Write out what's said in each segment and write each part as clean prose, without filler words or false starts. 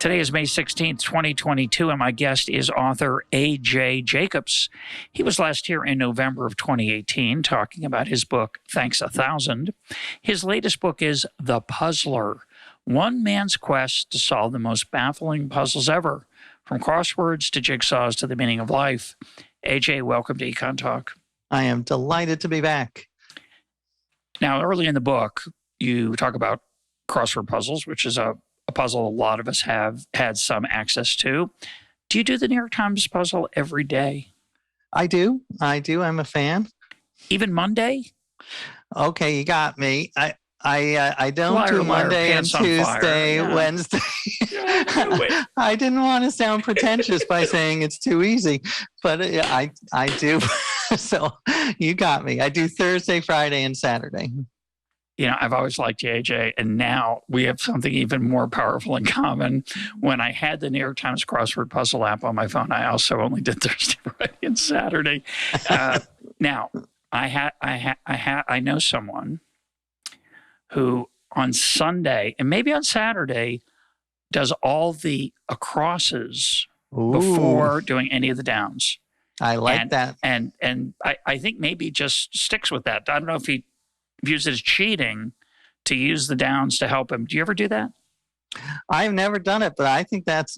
Today is May 16th, 2022, and my guest is author A.J. Jacobs. He was last here in November of 2018 talking about his book, Thanks 1,000. His latest book is The Puzzler, one man's quest to solve the most baffling puzzles ever, from crosswords to jigsaws to the meaning of life. A.J., welcome to EconTalk. I am delighted to be back. Now, early in the book, you talk about crossword puzzles, which is a puzzle a lot of us have had some access to. Do you do the New York Times puzzle every day? I do. I'm a fan. Even Monday? Okay, you got me. I don't do Monday and Tuesday, Wednesday. I didn't want to sound pretentious by saying it's too easy, but I do. So you got me. I do Thursday, Friday, and Saturday. You know, I've always liked you, AJ, and now we have something even more powerful in common. When I had the New York Times crossword puzzle app on my phone, I also only did Thursday, Friday, and Saturday. Now, I know someone who on Sunday and maybe on Saturday does all the acrosses before doing any of the downs. I like that. And I think maybe just sticks with that. I don't know if he views it as cheating to use the downs to help him. Do you ever do that? I've never done it, but I think that's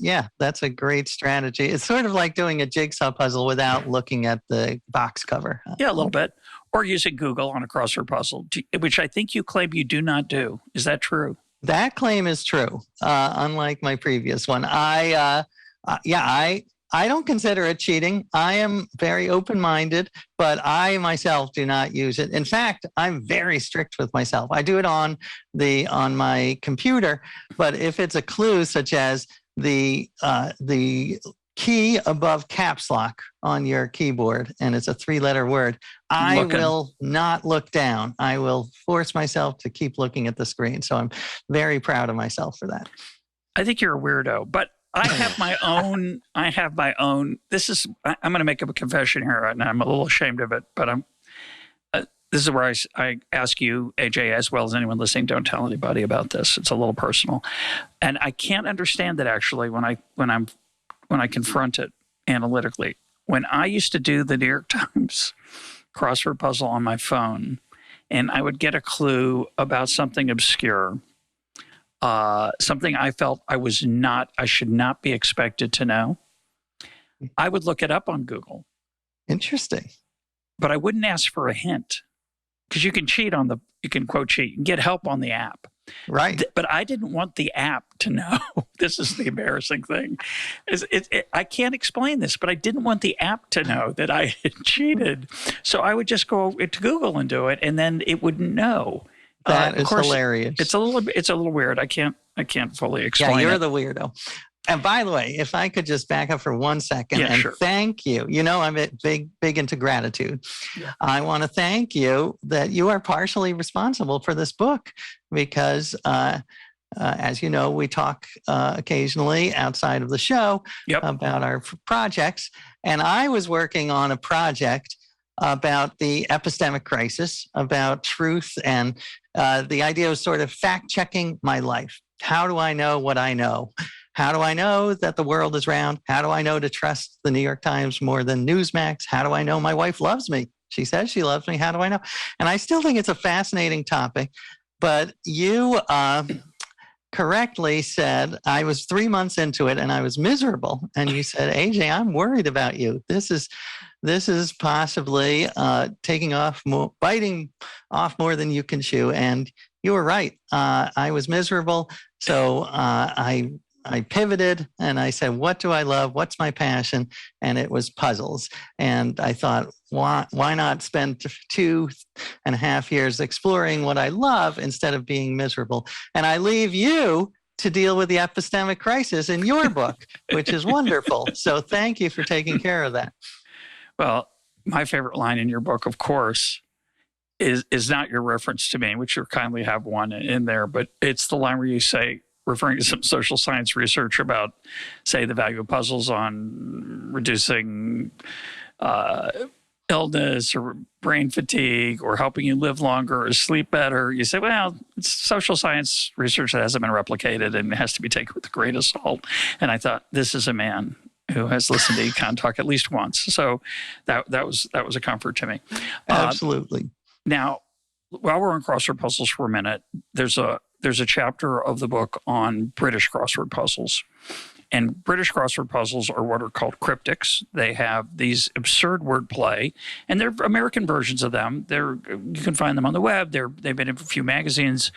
a great strategy. It's sort of like doing a jigsaw puzzle without looking at the box cover. Yeah, a little bit. Or using Google on a crossword puzzle, which I think you claim you do not do. Is that true? That claim is true, unlike my previous one. I don't consider it cheating. I am very open-minded, but I myself do not use it. In fact, I'm very strict with myself. I do it on my computer, but if it's a clue such as the key above caps lock on your keyboard and it's a 3-letter word, I will not look down. I will force myself to keep looking at the screen. So I'm very proud of myself for that. I think you're a weirdo, but I have my own. I'm going to make up a confession here, and I'm a little ashamed of it. But this is where I ask you, AJ, as well as anyone listening, don't tell anybody about this. It's a little personal, and I can't understand it actually when I confront it analytically. When I used to do the New York Times crossword puzzle on my phone, and I would get a clue about something obscure. Something I felt I should not be expected to know. I would look it up on Google. Interesting. But I wouldn't ask for a hint because you can cheat you can quote cheat, you can get help on the app. Right. But I didn't want the app to know. This is the embarrassing thing. I can't explain this, but I didn't want the app to know that I had cheated. So I would just go to Google and do it, and then it wouldn't know. That is hilarious. It's a little weird. I can't fully explain. Yeah, you're the weirdo. And by the way, if I could just back up for 1 second thank you. You know, I'm big into gratitude. Yeah. I want to thank you that you are partially responsible for this book because, as you know, we talk occasionally outside of the show about our projects. And I was working on a project about the epistemic crisis, about truth, and the idea of sort of fact-checking my life. How do I know what I know? How do I know that the world is round? How do I know to trust the New York Times more than Newsmax? How do I know my wife loves me? She says she loves me. How do I know? And I still think it's a fascinating topic. But you correctly said, I was 3 months into it and I was miserable. And you said, AJ, I'm worried about you. This is possibly biting off more than you can chew. And you were right. I was miserable. So I pivoted and I said, what do I love? What's my passion? And it was puzzles. And I thought, why not spend 2.5 years exploring what I love instead of being miserable? And I leave you to deal with the epistemic crisis in your book, which is wonderful. So thank you for taking care of that. Well, my favorite line in your book, of course, is not your reference to me, which you kindly have one in there, but it's the line where you say, referring to some social science research about, say, the value of puzzles on reducing illness or brain fatigue or helping you live longer or sleep better, you say, well, it's social science research that hasn't been replicated and it has to be taken with a grain of salt. And I thought, this is a man who has listened to EconTalk at least once. So that was a comfort to me. Absolutely. Now, while we're on crossword puzzles for a minute, there's a chapter of the book on British crossword puzzles. And British crossword puzzles are what are called cryptics. They have these absurd wordplay, and they're American versions of them. You can find them on the web. They've been in a few magazines,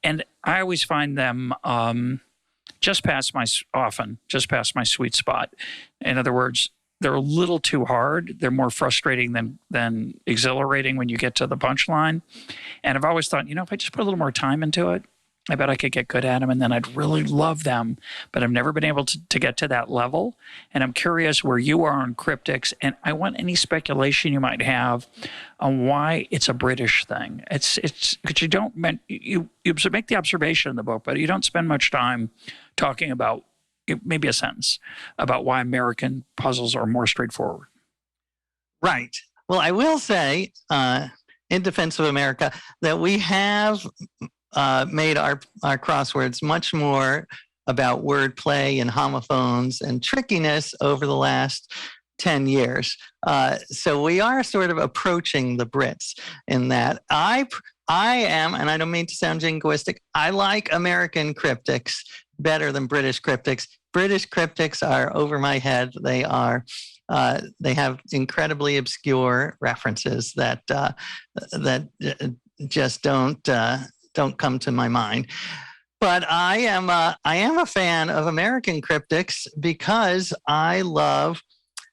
and I always find them just past my sweet spot. In other words, they're a little too hard. They're more frustrating than exhilarating when you get to the punchline. And I've always thought, if I just put a little more time into it, I bet I could get good at them, and then I'd really love them. But I've never been able to get to that level. And I'm curious where you are on cryptics, and I want any speculation you might have on why it's a British thing. It's because you make the observation in the book, but you don't spend much time talking about, maybe a sentence about why American puzzles are more straightforward. Right. Well, I will say, in defense of America, that we have made our crosswords much more about wordplay and homophones and trickiness over the last 10 years. So we are sort of approaching the Brits in that. I am, and I don't mean to sound jingoistic, I like American cryptics better than British cryptics. British cryptics are over my head. They have incredibly obscure references that just don't come to my mind. But I am a fan of American cryptics because I love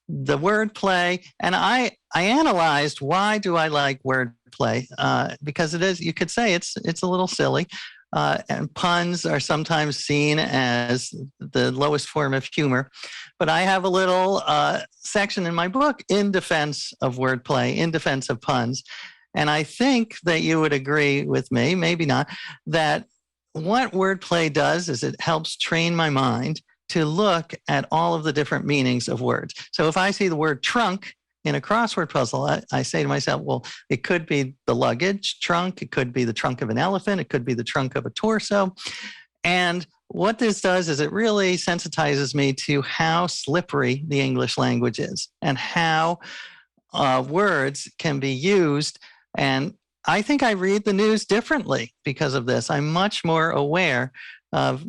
the wordplay, and I analyzed why do I like wordplay because it is, you could say it's a little silly, and puns are sometimes seen as the lowest form of humor. But I have a little section in my book in defense of wordplay, in defense of puns. And I think that you would agree with me, maybe not, that what wordplay does is it helps train my mind to look at all of the different meanings of words. So if I see the word trunk in a crossword puzzle, I say to myself, well, it could be the luggage trunk, it could be the trunk of an elephant, it could be the trunk of a torso. And what this does is it really sensitizes me to how slippery the English language is and how words can be used. And I think I read the news differently because of this. I'm much more aware of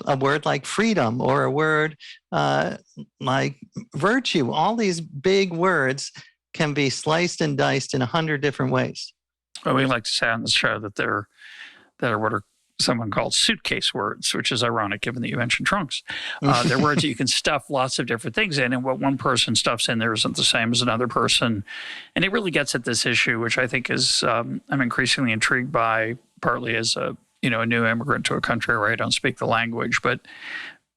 a word like freedom or a word like virtue. All these big words can be sliced and diced in 100 different ways. Well, we like to say on the show that are what are someone called suitcase words, which is ironic given that you mentioned trunks. They're words that you can stuff lots of different things in, and what one person stuffs in there isn't the same as another person. And it really gets at this issue, which I think is I'm increasingly intrigued by, partly as a new immigrant to a country where I don't speak the language, but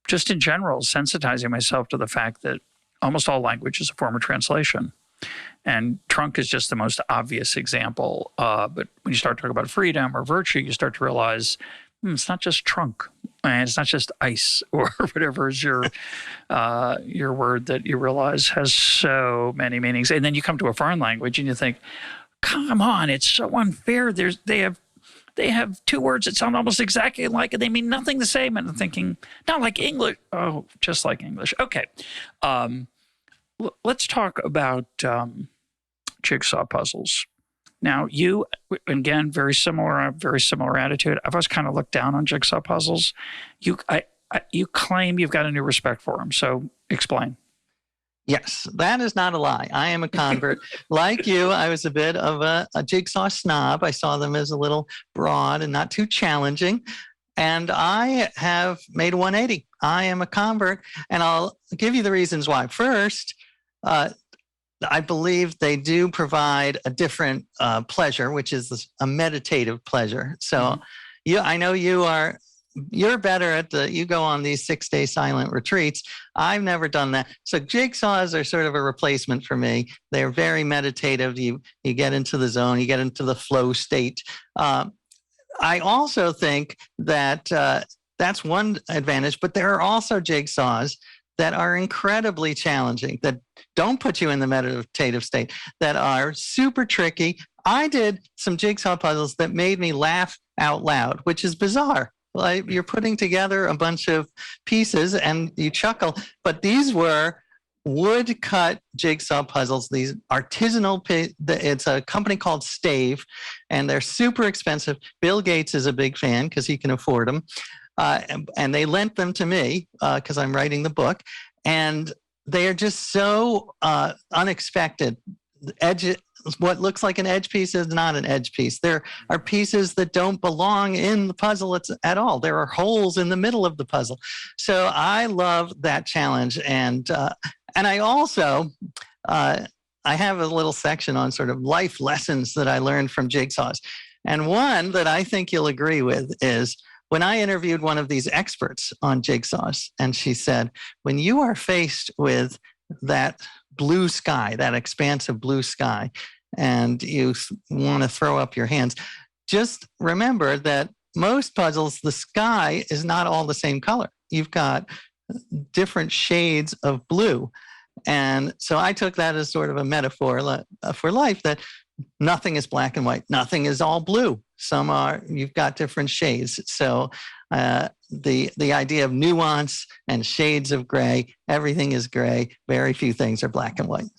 just in general, sensitizing myself to the fact that almost all language is a form of translation. And trunk is just the most obvious example. But when you start talking about freedom or virtue, you start to realize it's not just trunk, and it's not just ice or whatever is your word that you realize has so many meanings. And then you come to a foreign language and you think, come on, it's so unfair. They have two words that sound almost exactly alike, and they mean nothing the same. And I'm thinking, not like English. Oh, just like English. Okay. Let's talk about jigsaw puzzles. Now, you, again, very similar attitude. I've always kind of looked down on jigsaw puzzles. You claim you've got a new respect for them. So explain. Yes, that is not a lie. I am a convert. Like you, I was a bit of a jigsaw snob. I saw them as a little broad and not too challenging. And I have made a 180. I am a convert, and I'll give you the reasons why. First, I believe they do provide a different pleasure, which is a meditative pleasure. So I know you're better at you go on these 6-day silent retreats. I've never done that. So jigsaws are sort of a replacement for me. They're very meditative. You get into the zone, you get into the flow state. I also think that that's one advantage, but there are also jigsaws that are incredibly challenging, that don't put you in the meditative state, that are super tricky. I did some jigsaw puzzles that made me laugh out loud, which is bizarre. Like, you're putting together a bunch of pieces and you chuckle, but these were wood-cut jigsaw puzzles, these artisanal, it's a company called Stave, and they're super expensive. Bill Gates is a big fan because he can afford them. And they lent them to me because I'm writing the book. And they are just so unexpected. What looks like an edge piece is not an edge piece. There are pieces that don't belong in the puzzle at all. There are holes in the middle of the puzzle. So I love that challenge. And I also, I have a little section on sort of life lessons that I learned from jigsaws. And one that I think you'll agree with is when I interviewed one of these experts on jigsaws, and she said, when you are faced with that blue sky, that expansive blue sky, and you want to throw up your hands, just remember that most puzzles, the sky is not all the same color. You've got different shades of blue. And so I took that as sort of a metaphor for life, that nothing is black and white. Nothing is all blue. You've got different shades. So the idea of nuance and shades of gray, everything is gray. Very few things are black and white.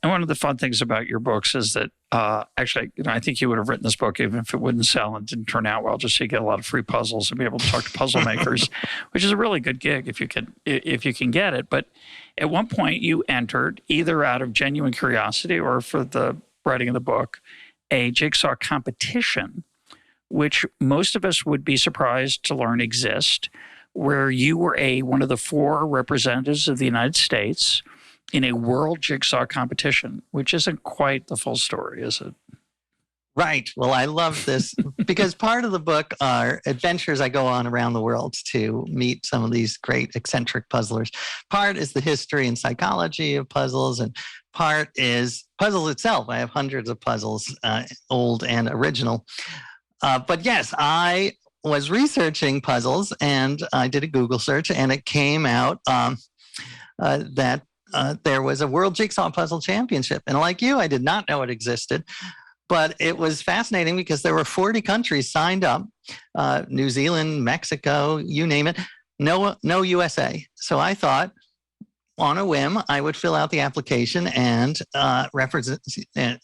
And one of the fun things about your books is that actually, I think you would have written this book even if it wouldn't sell and didn't turn out well, just so you get a lot of free puzzles and be able to talk to puzzle makers, which is a really good gig if you can get it. But at one point, you entered, either out of genuine curiosity or for the writing of the book, a jigsaw competition, which most of us would be surprised to learn exist, where you were one of the 4 representatives of the United States in a world jigsaw competition, which isn't quite the full story, is it? Right. Well, I love this because part of the book are adventures I go on around the world to meet some of these great eccentric puzzlers. Part is the history and psychology of puzzles, and part is puzzles itself. I have hundreds of puzzles, old and original. But yes, I was researching puzzles, and I did a Google search, and it came out that there was a World Jigsaw Puzzle Championship. And like you, I did not know it existed. But it was fascinating because there were 40 countries signed up, New Zealand, Mexico, you name it, no USA. So I thought, on a whim, I would fill out the application and represent.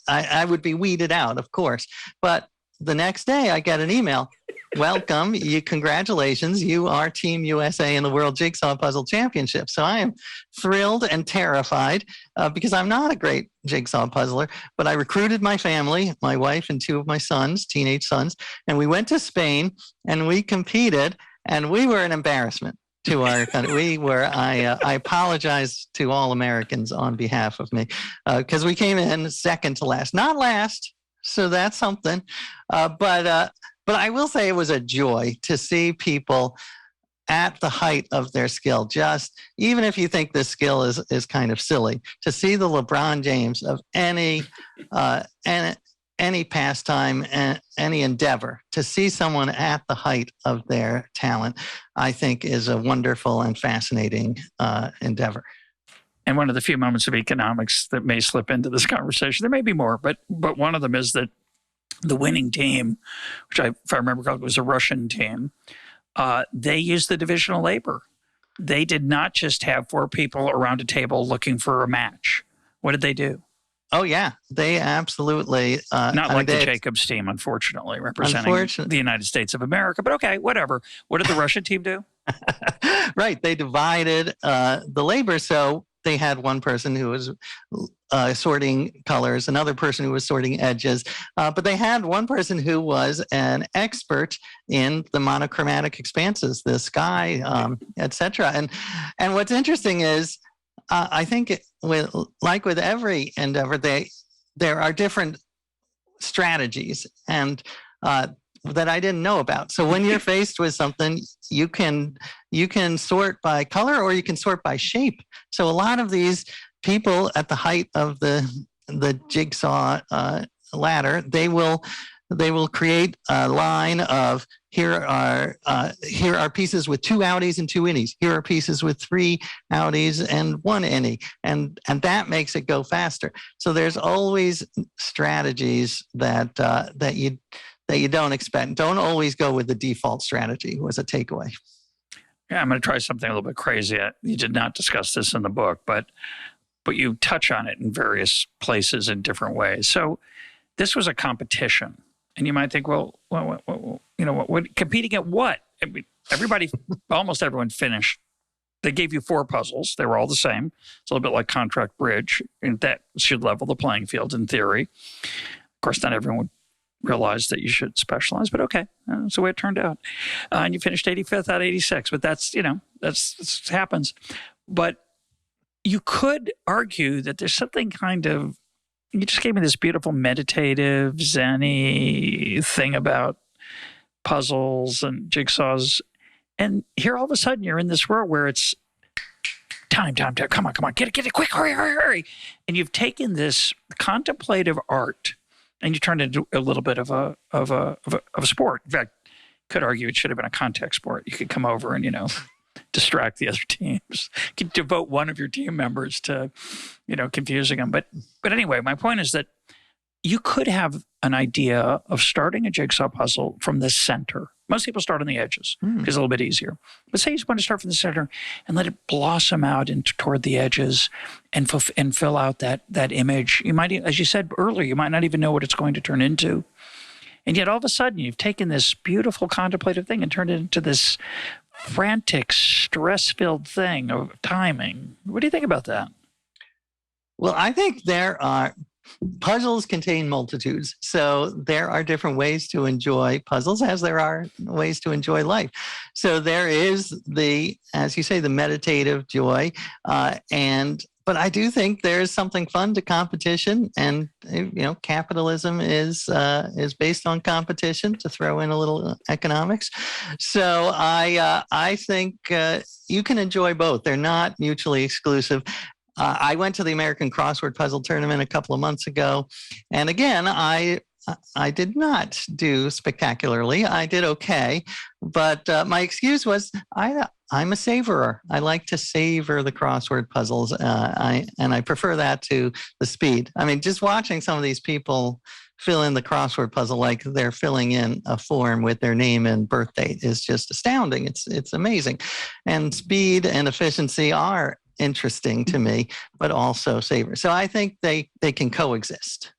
I would be weeded out, of course. But the next day, I get an email. Welcome, congratulations, you are Team USA in the World Jigsaw Puzzle Championship. So I am thrilled and terrified because I'm not a great jigsaw puzzler, but I recruited my family, my wife and 2 of my sons, teenage sons, and we went to Spain and we competed, and we were an embarrassment to our country. I apologize to all Americans on behalf of me because we came in second to last, not last. So that's something. But I will say it was a joy to see people at the height of their skill. Just even if you think this skill is kind of silly, to see the LeBron James of any pastime, any endeavor, to see someone at the height of their talent, I think is a wonderful and fascinating endeavor. And one of the few moments of economics that may slip into this conversation, there may be more, but one of them is that the winning team, which if I remember correctly, was a Russian team, they used the Divisional Labor. They did not just have 4 people around a table looking for a match. What did they do? Oh, yeah. They absolutely... not like the Jacobs team, unfortunately, representing the United States of America. But okay, whatever. What did the Russian team do? Right. They divided the labor. So they had one person who was sorting colors, another person who was sorting edges, but they had one person who was an expert in the monochromatic expanses, the sky, etc. And what's interesting is, I think with every endeavor, there are different strategies and that I didn't know about. So when you're faced with something, you can sort by color or you can sort by shape. So a lot of these people at the height of the jigsaw ladder, they will create a line of here are pieces with 2 outies and 2 innies. Here are pieces with 3 outies and 1 innie, and that makes it go faster. So there's always strategies that you don't expect. Don't always go with the default strategy. Was a takeaway. Yeah, I'm going to try something a little bit crazy. You did not discuss this in the book, but you touch on it in various places in different ways. So this was a competition. And you might think, well, competing at what? I mean, almost everyone finished. They gave you 4 puzzles. They were all the same. It's a little bit like contract bridge, and that should level the playing field in theory. Of course, not everyone would realize that you should specialize, but okay, that's the way it turned out. And you finished 85th out of 86, but that's happens. But you could argue that there's something kind of, you just gave me this beautiful meditative, zen-y thing about puzzles and jigsaws. And here all of a sudden you're in this world where it's time. Come on, get it quick, hurry. And you've taken this contemplative art and you turned it into a little bit of a sport. In fact, could argue it should have been a contact sport. You could come over and, distract the other teams. You could devote one of your team members to, confusing them. But anyway, my point is that you could have an idea of starting a jigsaw puzzle from the center. Most people start on the edges because it's a little bit easier. But say you want to start from the center and let it blossom out toward the edges and fill out that image. You might, as you said earlier, you might not even know what it's going to turn into. And yet all of a sudden you've taken this beautiful contemplative thing and turned it into this frantic, stress-filled thing of timing. What do you think about that? Well, I think puzzles contain multitudes. So there are different ways to enjoy puzzles as there are ways to enjoy life. So there is as you say, the meditative joy. But I do think there's something fun to competition, and capitalism is based on competition. To throw in a little economics, so I think you can enjoy both. They're not mutually exclusive. I went to the American Crossword Puzzle Tournament a couple of months ago, and again, I did not do spectacularly. I did okay, but my excuse was I'm a savorer. I like to savor the crossword puzzles, and I prefer that to the speed. I mean, just watching some of these people fill in the crossword puzzle like they're filling in a form with their name and birth date is just astounding. It's amazing, and speed and efficiency are interesting to me, but also savor. So I think they can coexist.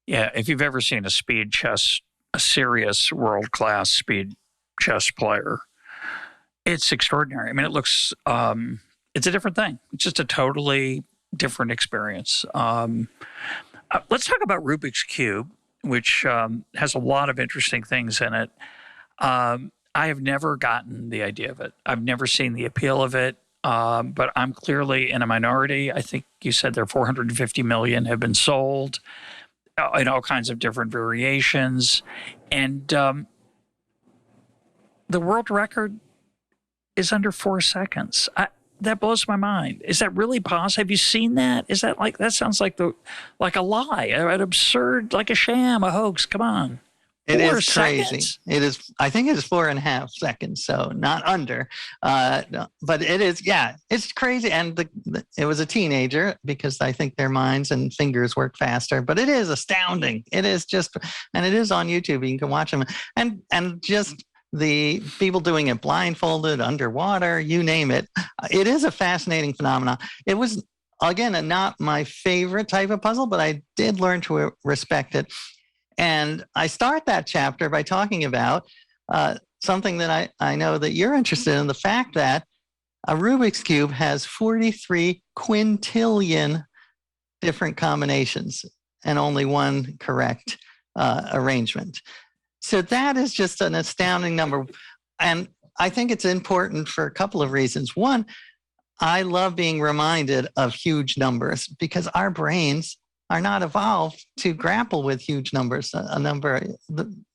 Yeah, if you've ever seen a serious world-class speed chess player, it's extraordinary. I mean, it looks, it's a different thing. It's just a totally different experience. Let's talk about Rubiks Cube, which has a lot of interesting things in it. I have never gotten the idea of it. I've never seen the appeal of it, but I'm clearly in a minority. I think you said there 450 million have been sold in all kinds of different variations. And the world record is under 4 seconds. That blows my mind. Is that really possible? Have you seen that? Is that that sounds like a lie, an absurd, like a sham, a hoax. Come on. It is crazy. It is. I think it is 4.5 seconds, so not under. But it is. Yeah, it's crazy. And it was a teenager, because I think their minds and fingers work faster. But it is astounding. It is just, and it is on YouTube. You can watch them, and just the people doing it blindfolded, underwater, you name it. It is a fascinating phenomenon. It was, again, not my favorite type of puzzle, but I did learn to respect it. And I start that chapter by talking about something that I know that you're interested in, the fact that a Rubik's Cube has 43 quintillion different combinations and only one correct arrangement. So that is just an astounding number. And I think it's important for a couple of reasons. One, I love being reminded of huge numbers, because our brains are not evolved to grapple with huge numbers, a number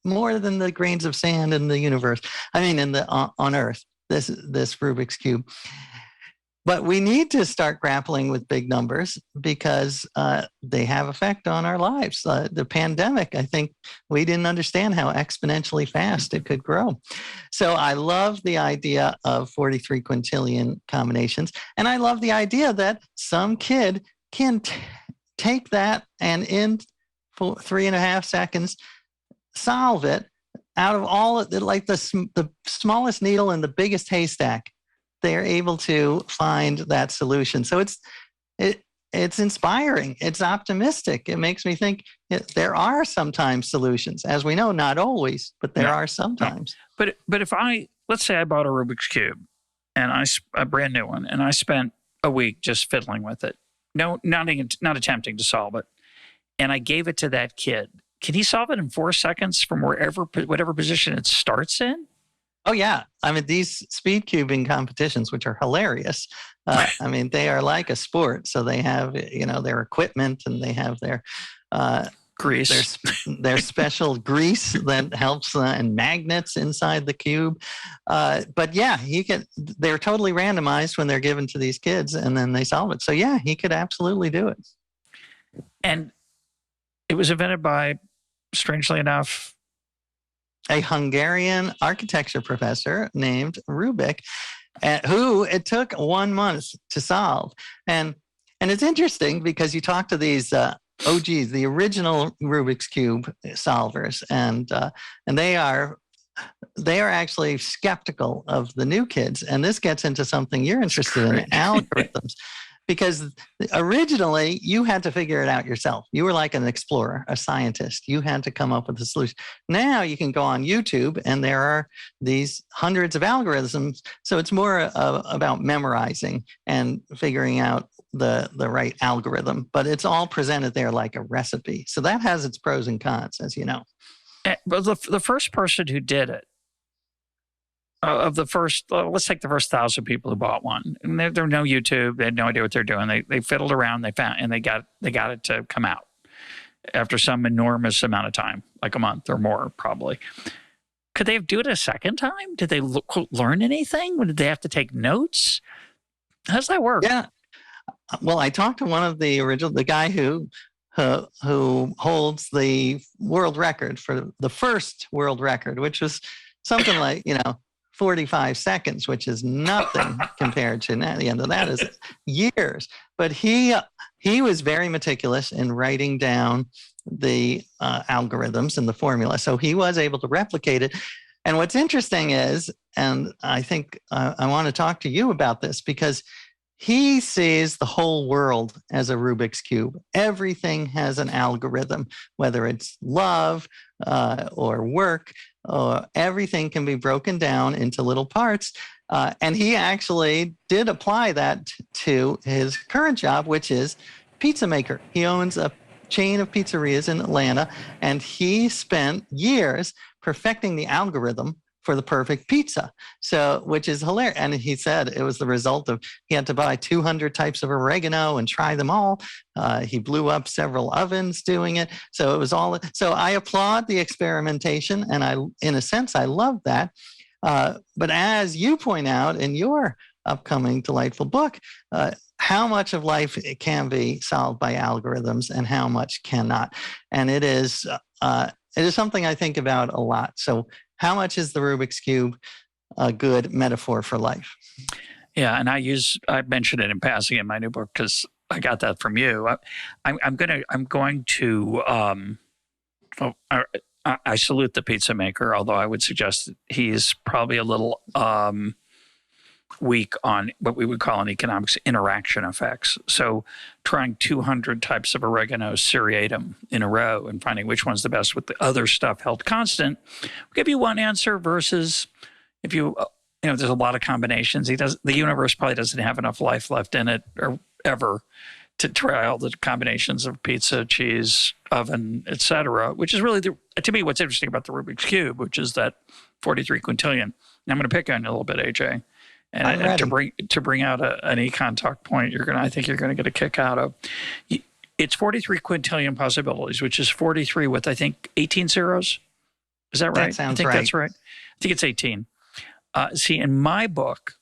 more than the grains of sand in the universe. I mean, on Earth, this Rubik's Cube. But we need to start grappling with big numbers because they have effect on our lives. The pandemic, I think we didn't understand how exponentially fast it could grow. So I love the idea of 43 quintillion combinations. And I love the idea that some kid can take that and in 3.5 seconds, solve it out of all, like the smallest needle in the biggest haystack. They're able to find that solution. So it's inspiring. It's optimistic. It makes me think there are sometimes solutions. As we know, not always, but there are sometimes. But if let's say I bought a Rubik's Cube, and a brand new one, and I spent a week just fiddling with it, not attempting to solve it, and I gave it to that kid, can he solve it in 4 seconds from whatever position it starts in? Oh, yeah. I mean, these Speedcubing competitions, which are hilarious, I mean, they are like a sport. So they have, their equipment, and they have their grease, their special grease that helps, and magnets inside the cube. But yeah, they're totally randomized when they're given to these kids, and then they solve it. So yeah, he could absolutely do it. And it was invented by, strangely enough, a Hungarian architecture professor named Rubik, who it took 1 month to solve. And it's interesting because you talk to these OGs, the original Rubik's Cube solvers, and they are actually skeptical of the new kids. And this gets into something you're interested in, algorithms. Because originally you had to figure it out yourself. You were like an explorer, a scientist. You had to come up with a solution. Now you can go on YouTube and there are these hundreds of algorithms. So it's more about memorizing and figuring out the right algorithm. But it's all presented there like a recipe. So that has its pros and cons, as you know. But the first person who did it, let's take the first 1,000 people who bought one, and there no YouTube. They had no idea what they're doing. They fiddled around. They found, and they got it to come out after some enormous amount of time, like a month or more, probably. Could they do it a second time? Did they learn anything? Did they have to take notes? How does that work? Yeah. Well, I talked to one of the guy who holds the world record for the first world record, which was something like 45 seconds, which is nothing compared to the end of that is years. But he was very meticulous in writing down the algorithms and the formula. So he was able to replicate it. And what's interesting is, and I think I want to talk to you about this, because he sees the whole world as a Rubik's Cube. Everything has an algorithm, whether it's love or work. Everything can be broken down into little parts. And he actually did apply that to his current job, which is pizza maker. He owns a chain of pizzerias in Atlanta, and he spent years perfecting the algorithm for the perfect pizza. So, which is hilarious. And he said it was the result of, he had to buy 200 types of oregano and try them all. He blew up several ovens doing it. So it was all, so I applaud the experimentation. And in a sense, I love that. But as you point out in your upcoming delightful book, how much of life can be solved by algorithms and how much cannot. And it is something I think about a lot. So how much is the Rubik's Cube a good metaphor for life? Yeah, and I mentioned it in passing in my new book because I got that from you. I'm going to I salute the pizza maker, although I would suggest that he's probably a little weak on what we would call in economics interaction effects. So trying 200 types of oregano seriatim in a row and finding which one's the best with the other stuff held constant will give you one answer versus if there's a lot of combinations. The universe probably doesn't have enough life left in it or ever to try all the combinations of pizza, cheese, oven, etc., which is really, to me, what's interesting about the Rubik's Cube, which is that 43 quintillion. And I'm going to pick on you a little bit, AJ. And to bring out an EconTalk point, I think you're going to get a kick out of. It's 43 quintillion possibilities, which is 43 with, I think, 18 zeros. Is that right? That sounds I think right. That's right. I think it's 18. See, in my book,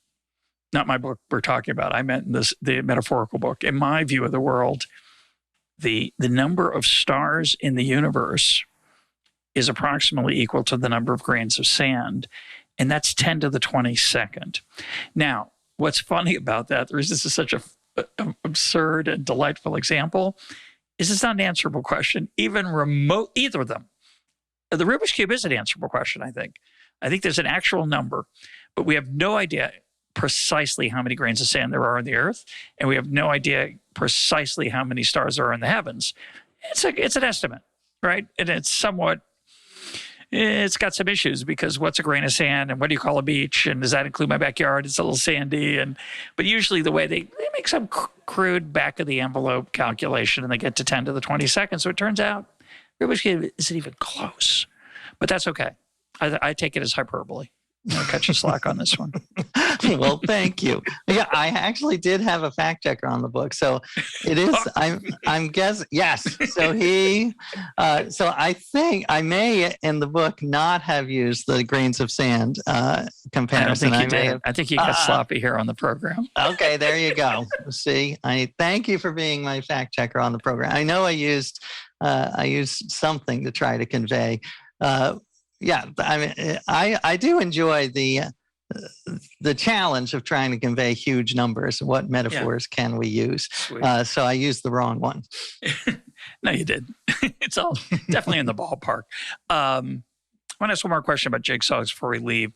not my book we're talking about. I meant the metaphorical book. In my view of the world, the number of stars in the universe is approximately equal to the number of grains of sand, and that's 10 to the 22nd. Now, what's funny about that, the reason this is such an absurd and delightful example, is it's not an answerable question, even remote, either of them. The Rubiks Cube is an answerable question, I think. I think there's an actual number, but we have no idea precisely how many grains of sand there are on the Earth, and we have no idea precisely how many stars there are in the heavens. It's an estimate, right? And it's got some issues, because what's a grain of sand and what do you call a beach? And does that include my backyard? It's a little sandy. But usually the way they make some crude back of the envelope calculation, and they get to 10 to the 22nd. So it turns out Rubiks Cube isn't even close, but that's okay. I take it as hyperbole. I'll cut you slack on this one. Well, thank you. Yeah, I actually did have a fact checker on the book, so it is. I'm guessing. Yes. So so I think I may in the book not have used the grains of sand comparison. I don't think you did. I think you got sloppy here on the program. Okay, there you go. See, I thank you for being my fact checker on the program. I know I used something to try to convey. Yeah, I mean, I do enjoy the challenge of trying to convey huge numbers. What metaphors can we use? So I used the wrong one. No, you did. It's all definitely in the ballpark. I want to ask one more question about jigsaws before we leave.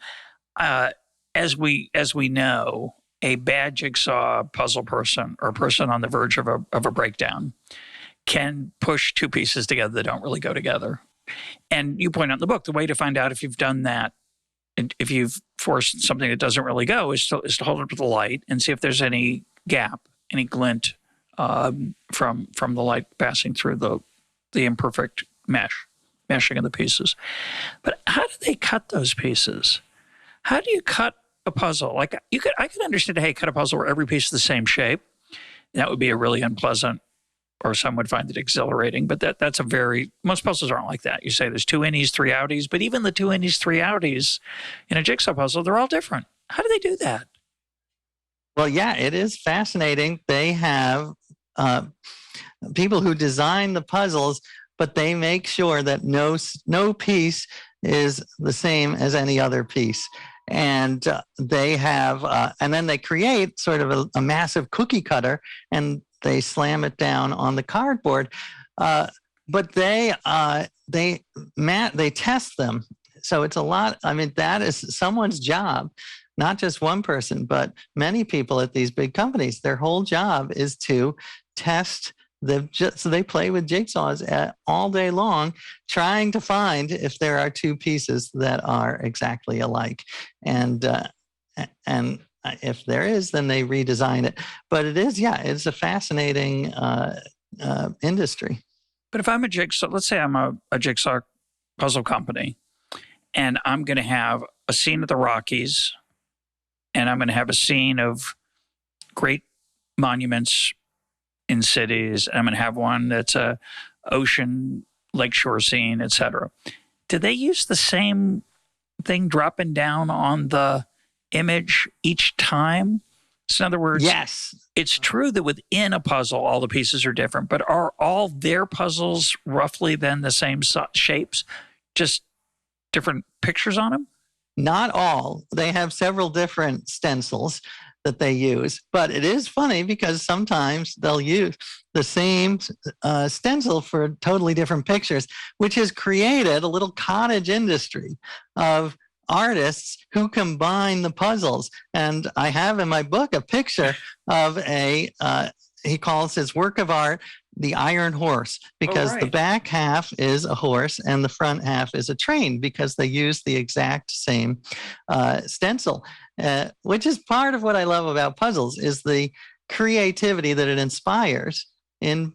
As we know, a bad jigsaw puzzle person, or a person on the verge of a breakdown, can push two pieces together that don't really go together. And you point out in the book, the way to find out if you've done that, and if you've forced something that doesn't really go, is to hold it to the light and see if there's any gap, any glint from the light passing through the imperfect meshing of the pieces. But how do they cut those pieces? How do you cut a puzzle? Like I could understand, hey, cut a puzzle where every piece is the same shape. That would be a really unpleasant, or some would find it exhilarating, but that's most puzzles aren't like that. You say there's 2 innies, 3 outies, but even the 2 innies, 3 outies in a jigsaw puzzle, they're all different. How do they do that? Well, yeah, it is fascinating. They have people who design the puzzles, but they make sure that no piece is the same as any other piece. And they have, and then they create sort of a massive cookie cutter, and they slam it down on the cardboard, but they test them. So it's a lot. I mean, that is someone's job, not just one person, but many people at these big companies. Their whole job is to test so they play with jigsaws all day long, trying to find if there are two pieces that are exactly alike, and if there is, then they redesign it. But it's a fascinating industry. But if I'm a jigsaw, let's say I'm a jigsaw puzzle company, and I'm going to have a scene of the Rockies, and I'm going to have a scene of great monuments in cities. I'm going to have one that's a ocean, lakeshore scene, etc. Do they use the same thing dropping down on the image each time? So in other words, yes, it's true that within a puzzle, all the pieces are different, but are all their puzzles roughly then the same shapes, just different pictures on them? Not all. They have several different stencils that they use, but it is funny because sometimes they'll use the same stencil for totally different pictures, which has created a little cottage industry of artists who combine the puzzles. And I have in my book a picture of he calls his work of art the Iron Horse, because the back half is a horse and the front half is a train, because they use the exact same stencil, which is part of what I love about puzzles, is the creativity that it inspires in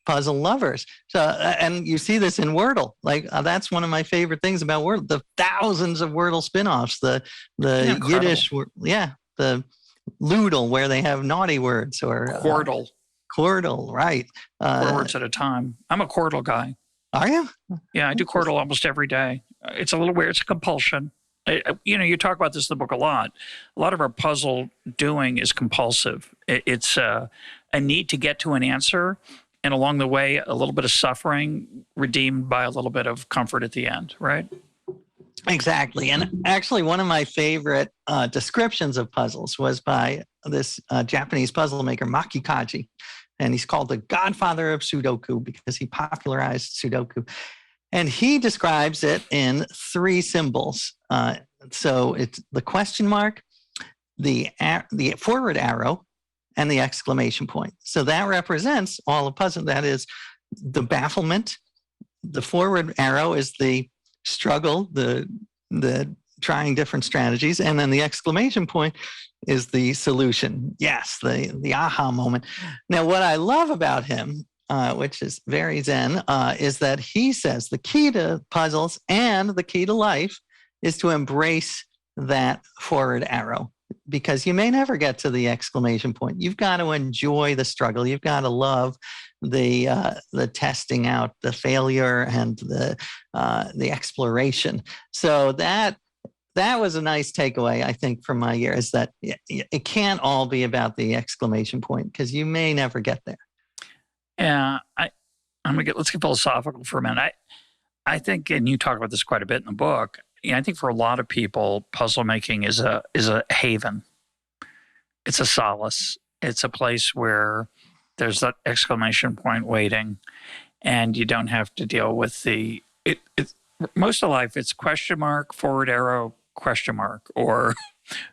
puzzle lovers. So, and you see this in Wordle. Like that's one of my favorite things about Wordle. The thousands of Wordle spin-offs. The Yiddish, the Loodle, where they have naughty words, or Quordle, right? 4 words at a time. I'm a Quordle guy. Are you? Yeah, I do Quordle almost every day. It's a little weird. It's a compulsion. You talk about this in the book a lot. A lot of our puzzle doing is compulsive. It's a need to get to an answer, and along the way, a little bit of suffering redeemed by a little bit of comfort at the end, right? Exactly. And actually, one of my favorite descriptions of puzzles was by this Japanese puzzle maker, Maki Kaji. And he's called the godfather of Sudoku because he popularized Sudoku. And he describes it in 3 symbols. So it's the question mark, the forward arrow, and the exclamation point. So that represents all of puzzle. That is the bafflement. The forward arrow is the struggle, the trying different strategies, and then the exclamation point is the solution. Yes, the aha moment. Now, what I love about him, which is very Zen, is that he says the key to puzzles and the key to life is to embrace that forward arrow, because you may never get to the exclamation point. You've got to enjoy the struggle. You've got to love the testing out, the failure, and the exploration. So that was a nice takeaway, I think, from my year, is that it can't all be about the exclamation point, because you may never get there. Yeah, let's get philosophical for a minute. I think, and you talk about this quite a bit in the book. I think for a lot of people, puzzle making is a haven. It's a solace. It's a place where there's that exclamation point waiting, and you don't have to deal with most of life. It's question mark, forward arrow, question mark, or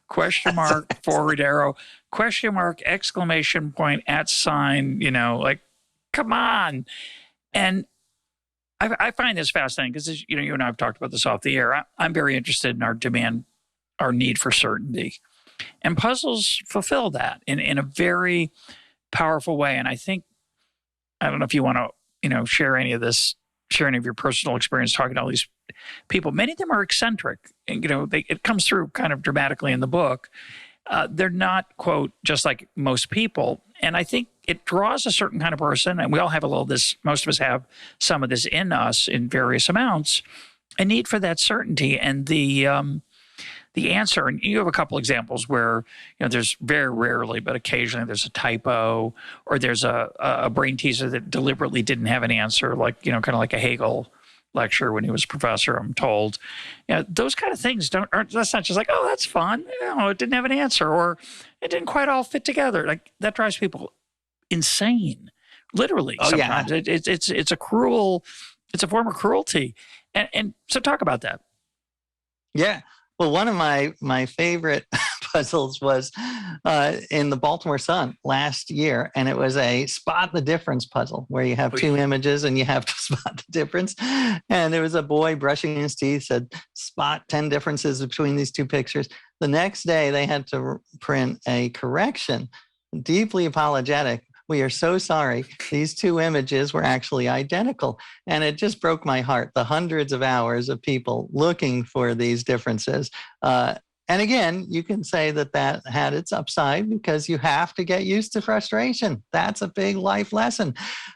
question mark, forward arrow, question mark, exclamation point, @ sign. Like, come on. And I find this fascinating because, you and I have talked about this off the air. I'm very interested in our need for certainty. And puzzles fulfill that in a very powerful way. And I don't know if you want to, share any of your personal experience talking to all these people. Many of them are eccentric. And, it comes through kind of dramatically in the book. They're not, quote, just like most people. And I think it draws a certain kind of person, and we all have a little of this, most of us have some of this in us in various amounts, a need for that certainty and the answer. And you have a couple examples where, there's very rarely, but occasionally there's a typo, or there's a brain teaser that deliberately didn't have an answer, like, kind of like a Hegel lecture when he was professor, I'm told. Those kind of things that's not just like, oh, that's fun. It didn't have an answer, or it didn't quite all fit together. Like, that drives people insane, literally. Oh, sometimes. Yeah. It's a form of cruelty. And so talk about that. Yeah. Well, one of my favorite puzzles was in the Baltimore Sun last year, and it was a spot the difference puzzle where you have 2 images and you have to spot the difference. And there was a boy brushing his teeth, said, spot 10 differences between these 2 pictures. The next day, they had to print a correction, deeply apologetic. We are so sorry. These 2 images were actually identical. And it just broke my heart, the hundreds of hours of people looking for these differences. And again, you can say that had its upside, because you have to get used to frustration. That's a big life lesson.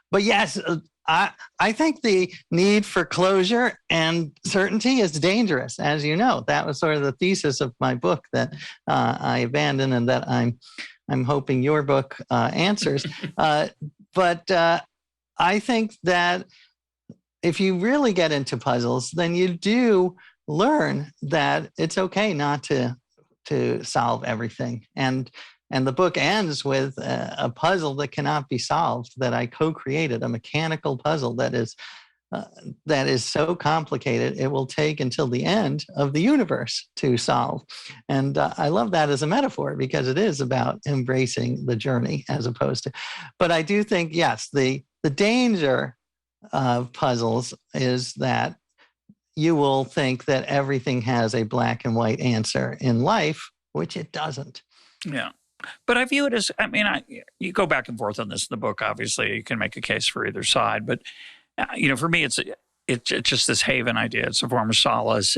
But yes, I think the need for closure and certainty is dangerous. As you know, that was sort of the thesis of my book that I abandoned, and that I'm hoping your book answers. But I think that if you really get into puzzles, then you do learn that it's okay not to solve everything. And the book ends with a puzzle that cannot be solved, that I co-created, a mechanical puzzle that is so complicated it will take until the end of the universe to solve. And I love that as a metaphor, because it is about embracing the journey as opposed to. But I do think, yes, the danger of puzzles is that you will think that everything has a black and white answer in life, which it doesn't. Yeah. But I view it as, you go back and forth on this in the book. Obviously, you can make a case for either side. But, for me, it's just this haven idea. It's a form of solace.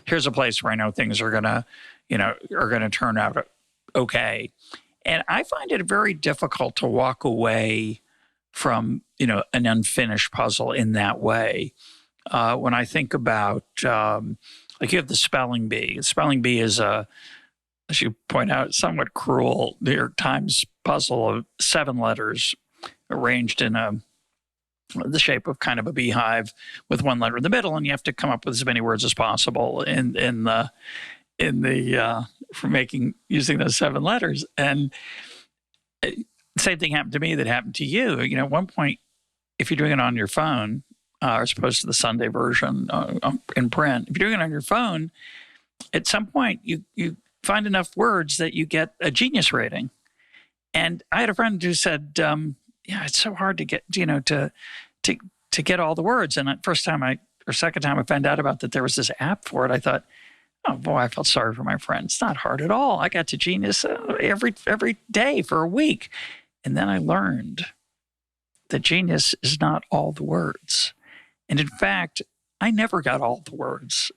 Here's a place where I know things are going to turn out okay. And I find it very difficult to walk away from, an unfinished puzzle in that way. When I think about, Like you have the spelling bee. The spelling bee is as you point out, somewhat cruel New York Times puzzle of 7 letters arranged in the shape of kind of a beehive with 1 letter in the middle, and you have to come up with as many words as possible in the for using those 7 letters. And same thing happened to me that happened to you. At one point, if you're doing it on your phone, as opposed to the Sunday version in print, if you're doing it on your phone, at some point you find enough words that you get a genius rating. And I had a friend who said, it's so hard to get, to get all the words. And second time I found out about that there was this app for it, I thought, oh boy, I felt sorry for my friend. It's not hard at all. I got to genius every day for a week. And then I learned that genius is not all the words. And in fact, I never got all the words.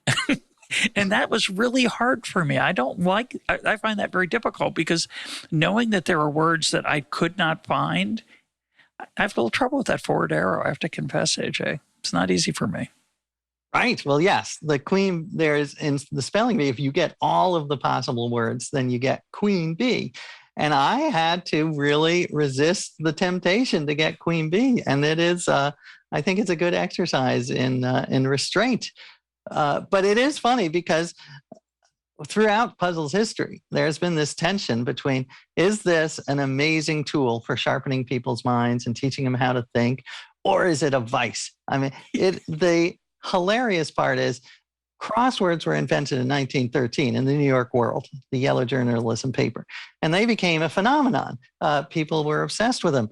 And that was really hard for me. I find that very difficult because knowing that there are words that I could not find, I have a little trouble with that forward arrow. I have to confess, AJ. It's not easy for me. Right. Well, yes, the queen, there's in the spelling bee, if you get all of the possible words, then you get queen bee. And I had to really resist the temptation to get queen bee. And it is, I think it's a good exercise in restraint. But it is funny because throughout puzzles history, there's been this tension between, is this an amazing tool for sharpening people's minds and teaching them how to think, or is it a vice? I mean, the hilarious part is crosswords were invented in 1913 in the New York World, the yellow journalism paper, and they became a phenomenon. People were obsessed with them.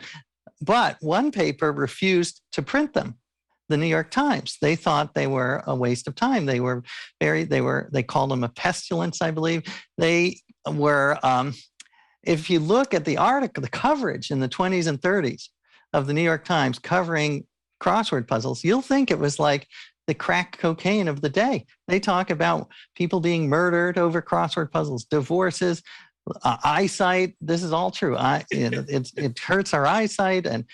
But one paper refused to print them. The New York Times. They thought they were a waste of time. They called them a pestilence, I believe. They were, if you look at the article, the coverage in the 20s and 30s of the New York Times covering crossword puzzles, you'll think it was like the crack cocaine of the day. They talk about people being murdered over crossword puzzles, divorces, eyesight. This is all true. It hurts our eyesight, and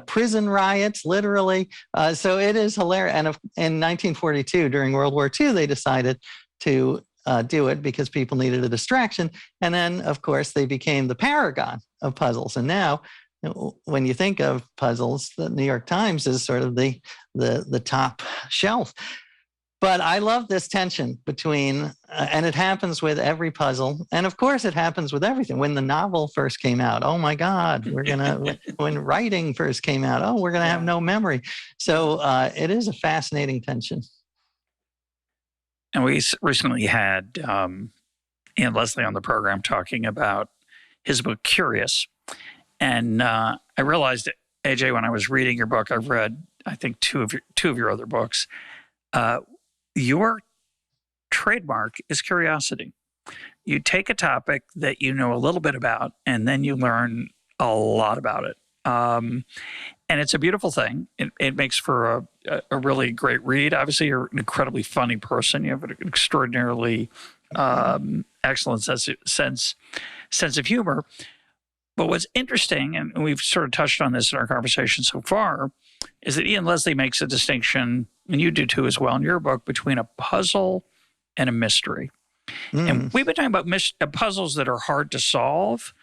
prison riots, literally. So it is hilarious. And in 1942, during World War II, they decided to do it because people needed a distraction. And then, of course, they became the paragon of puzzles. And now, when you think of puzzles, the New York Times is sort of the top shelf. But I love this tension between, and it happens with every puzzle. And of course, it happens with everything. When the novel first came out, oh my God, when writing first came out, oh, we're going to have no memory. So it is a fascinating tension. And we recently had Ian Leslie on the program talking about his book, Curious. And I realized, AJ, when I was reading your book, I've read, I think, two of your other books. Your trademark is curiosity. You take a topic that you know a little bit about, and then you learn a lot about it. And it's a beautiful thing. It makes for a really great read. Obviously, you're an incredibly funny person. You have an extraordinarily excellent sense of humor. But what's interesting, and we've sort of touched on this in our conversation so far, is that Ian Leslie makes a distinction, and you do too as well in your book, between a puzzle and a mystery. And we've been talking about puzzles that are hard to solve,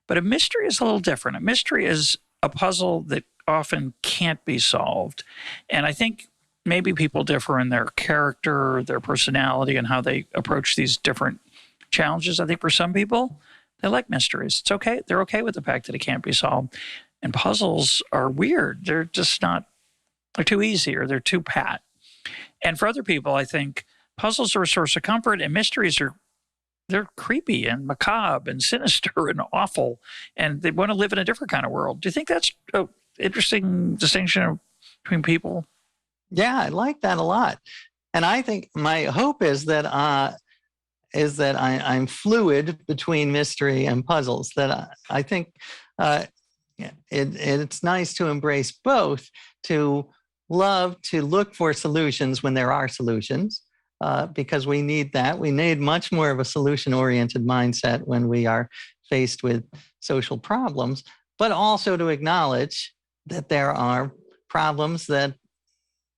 but a mystery is a little different. A mystery is a puzzle that often can't be solved. And I think maybe people differ in their character, their personality, and how they approach these different challenges. I think for some people, they like mysteries. It's okay. They're okay with the fact that it can't be solved. And puzzles are weird. They're just not, they're too easy or they're too pat. And for other people, I think puzzles are a source of comfort, and mysteries they're creepy and macabre and sinister and awful, and they want to live in a different kind of world. Do you think that's an interesting distinction between people? Yeah, I like that a lot. And I think my hope is that I'm fluid between mystery and puzzles, that I think it's nice to embrace both, to love to look for solutions when there are solutions, because we need that. We need much more of a solution-oriented mindset when we are faced with social problems, but also to acknowledge that there are problems that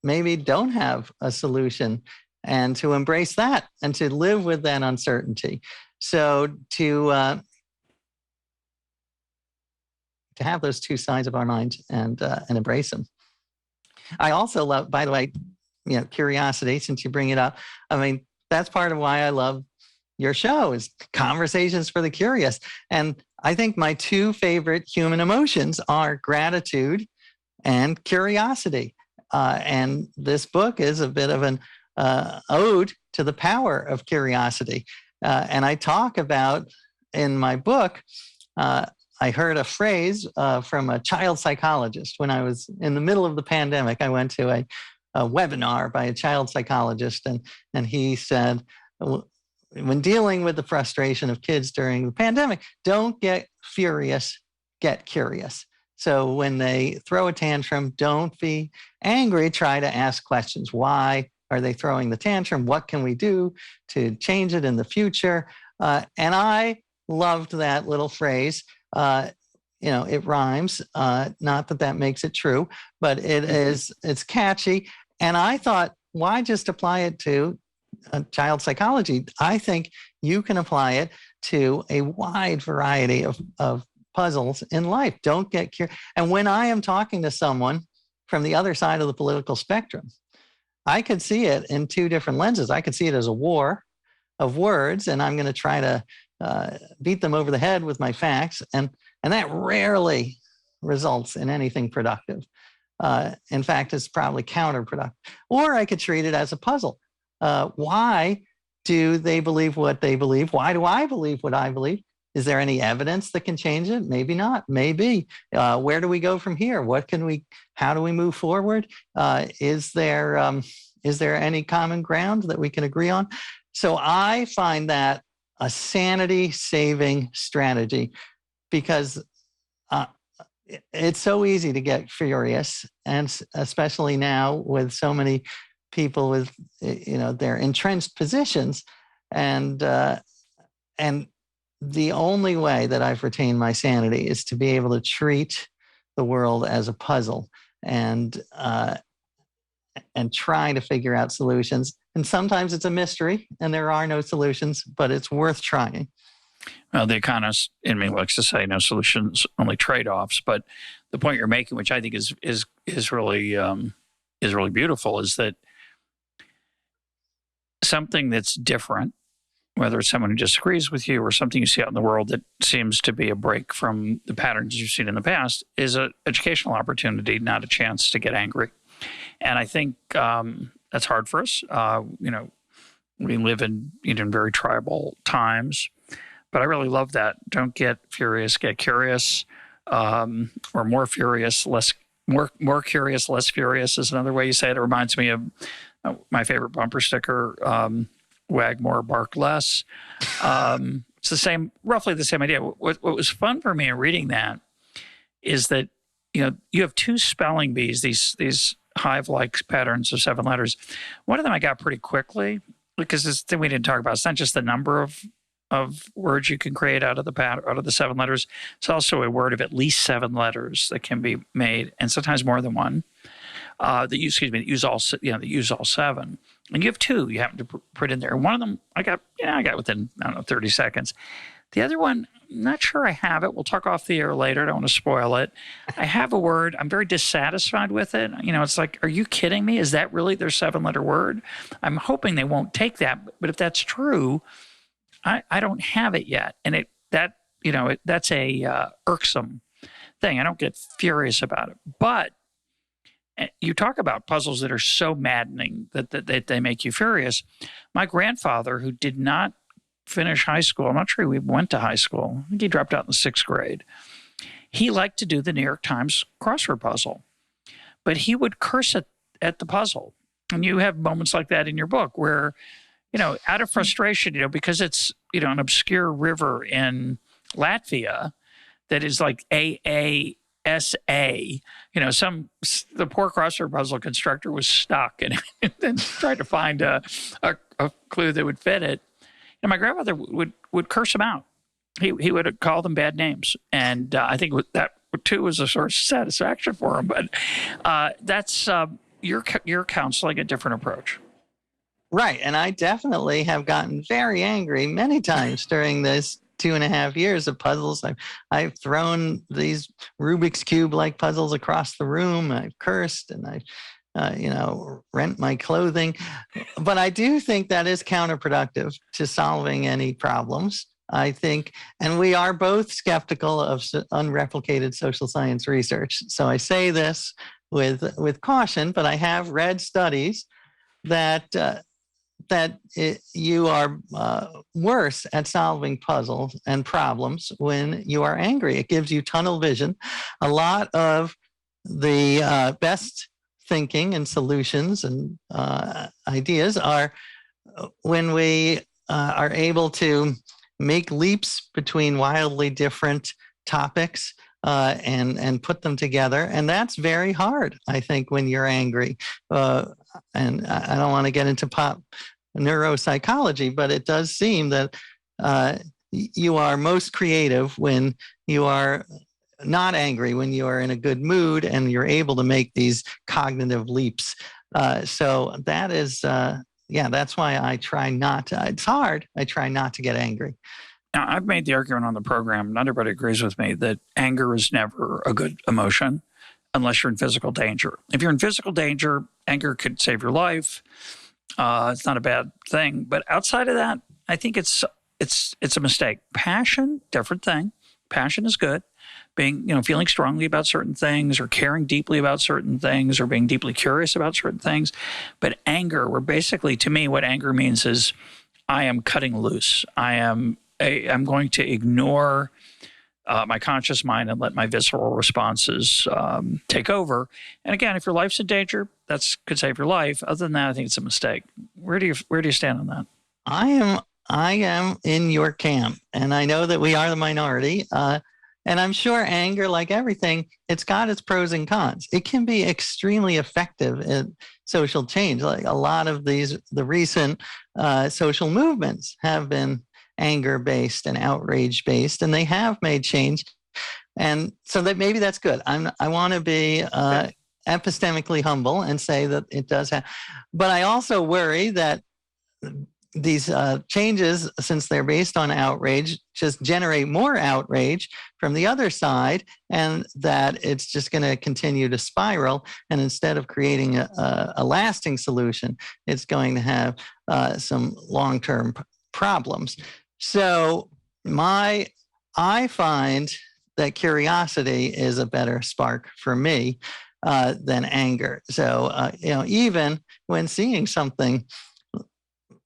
maybe don't have a solution. and to embrace that and to live with that uncertainty. So to have those two sides of our mind and embrace them. I also love, by the way, curiosity, since you bring it up. I mean, that's part of why I love your show, is Conversations for the Curious. And I think my two favorite human emotions are gratitude and curiosity. And this book is a bit of an ode to the power of curiosity. And I talk about, in my book, I heard a phrase from a child psychologist when I was in the middle of the pandemic. I went to a webinar by a child psychologist, and he said, when dealing with the frustration of kids during the pandemic, don't get furious, get curious. So when they throw a tantrum, don't be angry, try to ask questions. Why are they throwing the tantrum? What can we do to change it in the future? And I loved that little phrase. It rhymes, not that makes it true, but it's catchy. And I thought, why just apply it to child psychology? I think you can apply it to a wide variety of puzzles in life. Don't get curious. And when I am talking to someone from the other side of the political spectrum, I could see it in two different lenses. I could see it as a war of words, and I'm going to try to beat them over the head with my facts. And that rarely results in anything productive. In fact, it's probably counterproductive. Or I could treat it as a puzzle. Why do they believe what they believe? Why do I believe what I believe? Is there any evidence that can change it? Maybe not. Maybe. Where do we go from here? How do we move forward? Is there any common ground that we can agree on? So I find that a sanity-saving strategy, because it's so easy to get furious, and especially now with so many people with their entrenched positions, and the only way that I've retained my sanity is to be able to treat the world as a puzzle and try to figure out solutions. And sometimes it's a mystery and there are no solutions, but it's worth trying. Well, the economist in me likes to say no solutions, only trade-offs. But the point you're making, which I think is really beautiful, is that something that's different, whether it's someone who disagrees with you or something you see out in the world that seems to be a break from the patterns you've seen in the past, is an educational opportunity, not a chance to get angry. And I think that's hard for us. We live in very tribal times, but I really love that. Don't get furious, get curious, or more furious, more curious, less furious is another way you say it. It reminds me of my favorite bumper sticker. Wag more, bark less. It's roughly the same idea. What was fun for me in reading that is that, you have two spelling bees, these hive-like patterns of 7 letters. One of them I got pretty quickly, because this thing we didn't talk about. It's not just the number of words you can create out of the 7 letters. It's also a word of at least 7 letters that can be made, and sometimes more than one. That use all 7. And you have 2 you happen to put in there. One of them I got within, 30 seconds. The other one, I'm not sure I have it. We'll talk off the air later. I don't want to spoil it. I have a word. I'm very dissatisfied with it. It's like, are you kidding me? Is that really their 7-letter word? I'm hoping they won't take that. But if that's true, I don't have it yet. And that's a irksome thing. I don't get furious about it. But you talk about puzzles that are so maddening that they make you furious. My grandfather, who did not finish high school, I'm not sure he went to high school. I think he dropped out in the 6th grade. He liked to do the New York Times crossword puzzle, but he would curse at the puzzle. And you have moments like that in your book where, out of frustration, because it's, an obscure river in Latvia that is like AASA, the poor crossword puzzle constructor was stuck and then tried to find a clue that would fit it. And my grandmother would curse him out. He would call them bad names. And I think that, too, was a source of satisfaction for him. But that's you're counseling a different approach. Right. And I definitely have gotten very angry many times during this 2.5 years of puzzles. I've thrown these Rubiks Cube like puzzles across the room. I've cursed and I've rent my clothing. But I do think that is counterproductive to solving any problems. I think, and we are both skeptical of unreplicated social science research. So I say this with caution, but I have read studies that you are worse at solving puzzles and problems when you are angry. It gives you tunnel vision. A lot of the best thinking and solutions and ideas are when we are able to make leaps between wildly different topics and put them together. And that's very hard, I think, when you're angry. And I don't want to get into pop neuropsychology, but it does seem that you are most creative when you are not angry, when you are in a good mood and you're able to make these cognitive leaps. So that is, that's why I try not to. It's hard. I try not to get angry. Now, I've made the argument on the program, not everybody agrees with me, that anger is never a good emotion unless you're in physical danger. If you're in physical danger, anger could save your life. It's not a bad thing. But outside of that, I think it's a mistake. Passion, different thing. Passion is good. Feeling strongly about certain things or caring deeply about certain things or being deeply curious about certain things. But anger, where basically, to me, what anger means is I am cutting loose. I'm going to ignore my conscious mind and let my visceral responses take over. And again, if your life's in danger, that could save your life. Other than that, I think it's a mistake. Where do you stand on that? I am in your camp, and I know that we are the minority. And I'm sure anger, like everything, it's got its pros and cons. It can be extremely effective in social change. Like a lot of the recent social movements have been anger-based and outrage-based, and they have made change. And so that maybe that's good. I want to be epistemically humble and say that it does have. But I also worry that these changes, since they're based on outrage, just generate more outrage from the other side, and that it's just going to continue to spiral. And instead of creating a lasting solution, it's going to have some long-term problems. So I find that curiosity is a better spark for me than anger. So, even when seeing something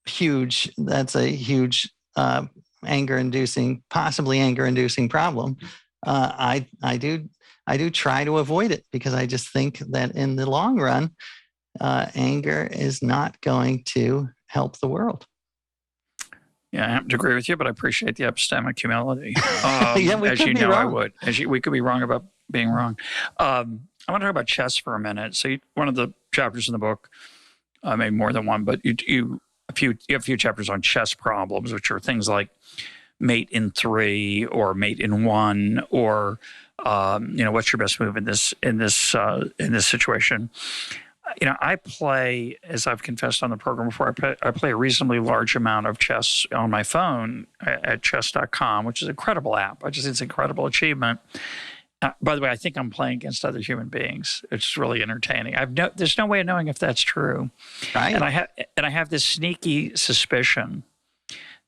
huge, that's a huge possibly anger-inducing problem, I do try to avoid it, because I just think that in the long run, anger is not going to help the world. Yeah, I happen to agree with you, but I appreciate the epistemic humility. As you know, I would. We could be wrong about being wrong. I want to talk about chess for a minute. So one of the chapters in the book, maybe more than one, but you have a few chapters on chess problems, which are things like mate in 3 or mate in 1, or what's your best move in this situation. I play, as I've confessed on the program before, I play a reasonably large amount of chess on my phone at chess.com, which is an incredible app. I just think it's an incredible achievement. By the way, I think I'm playing against other human beings. It's really entertaining. There's no way of knowing if that's true. Right. And I have this sneaky suspicion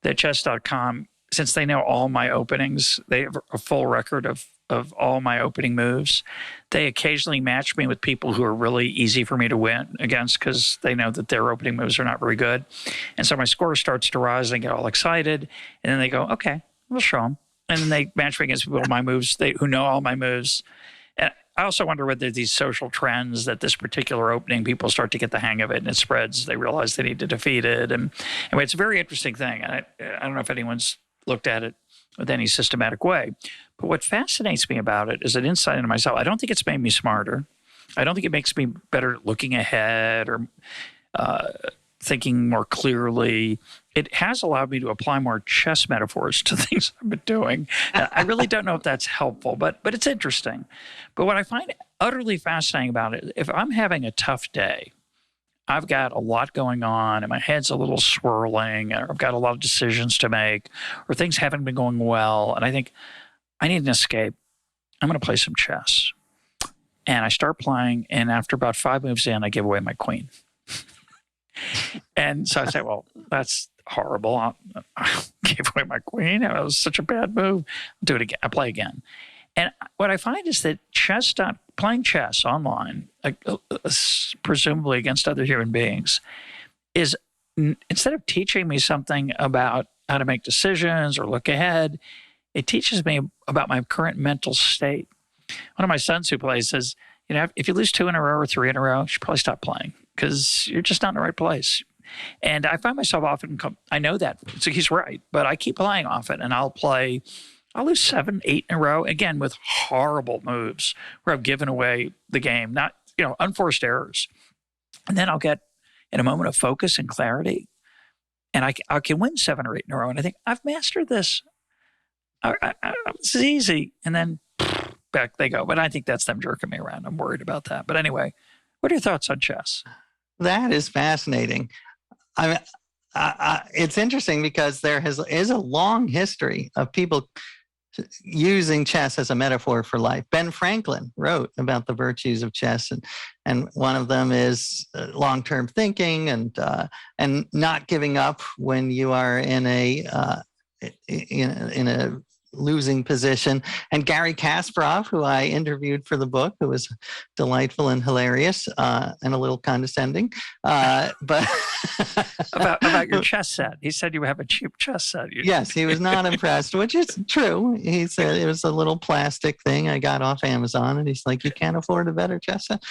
that chess.com, since they know all my openings, they have a full record of all my opening moves. They occasionally match me with people who are really easy for me to win against, because they know that their opening moves are not very good. And so my score starts to rise and I get all excited. And then they go, okay, we'll show them. And then they match me against people with my moves, who know all my moves. And I also wonder whether these social trends that this particular opening, people start to get the hang of it and it spreads. They realize they need to defeat it. And anyway, it's a very interesting thing. And I don't know if anyone's looked at it with any systematic way. But what fascinates me about it is an insight into myself. I don't think it's made me smarter. I don't think it makes me better looking ahead or thinking more clearly. It has allowed me to apply more chess metaphors to things I've been doing. I really don't know if that's helpful, but it's interesting. But what I find utterly fascinating about it, if I'm having a tough day, I've got a lot going on and my head's a little swirling, or I've got a lot of decisions to make, or things haven't been going well, and I think I need an escape, I'm going to play some chess. And I start playing, and after about 5 moves in, I give away my queen. And so I say, well, that's horrible. I gave away my queen. It was such a bad move. I'll do it again. I play again. And what I find is that playing chess online, presumably against other human beings, is instead of teaching me something about how to make decisions or look ahead, it teaches me about my current mental state. One of my sons who plays says, if you lose 2 in a row or 3 in a row, you should probably stop playing because you're just not in the right place. And I find myself often, I know that, so he's right, but I keep playing often, and I'll lose 7, 8 in a row, again, with horrible moves where I've given away the game, not, unforced errors. And then I'll get in a moment of focus and clarity, and I can win 7 or 8 in a row. And I think, I've mastered this. This is easy. And then back they go. But I think that's them jerking me around. I'm worried about that. But anyway, what are your thoughts on chess? That is fascinating. It's interesting because there is a long history of people using chess as a metaphor for life. Ben Franklin wrote about the virtues of chess, and one of them is long-term thinking and not giving up when you are in a losing position. And Gary Kasparov, who I interviewed for the book, who was delightful and hilarious and a little condescending, but about your chess set. He said you have a cheap chess set. Yes, he was not impressed, which is true. He said it was a little plastic thing I got off Amazon, and he's like, you can't afford a better chess set?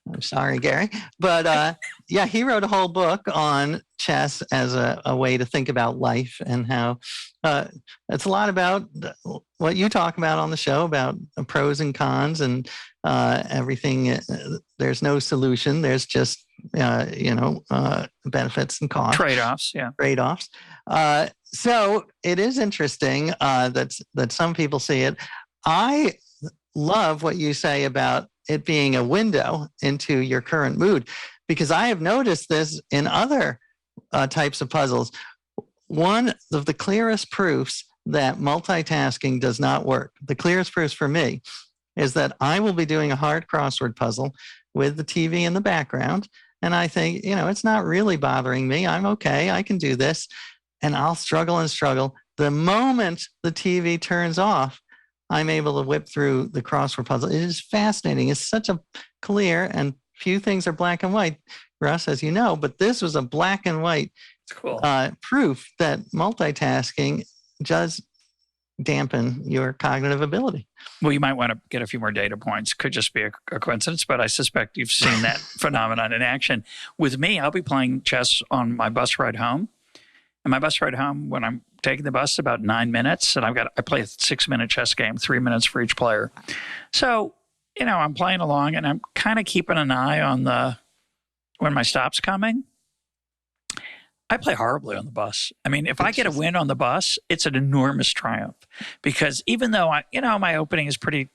I'm sorry, Gary. But yeah, he wrote a whole book on chess as a way to think about life, and how it's a lot about what you talk about on the show, about pros and cons and everything. There's no solution. There's just, benefits and costs. Trade-offs, yeah. Trade-offs. So it is interesting that some people see it. I love what you say about it being a window into your current mood, because I have noticed this in other types of puzzles. One of the clearest proofs that multitasking does not work, the clearest proofs for me, is that I will be doing a hard crossword puzzle with the TV in the background, and I think, it's not really bothering me. I'm okay. I can do this. And I'll struggle and struggle. The moment the TV turns off, I'm able to whip through the crossword puzzle. It is fascinating. It's such a clear, and few things are black and white, Russ, as you know, but this was a black and white proof that multitasking does dampen your cognitive ability. Well, you might want to get a few more data points. Could just be a coincidence, but I suspect you've seen that phenomenon in action. With me, I'll be playing chess on my bus ride home. And my bus ride home, when I'm taking the bus, about 9 minutes, and I play a 6-minute chess game, 3 minutes for each player. So, I'm playing along, and I'm kind of keeping an eye on when my stop's coming. I play horribly on the bus. I mean, if I get a win on the bus, it's an enormous triumph, because even though my opening is pretty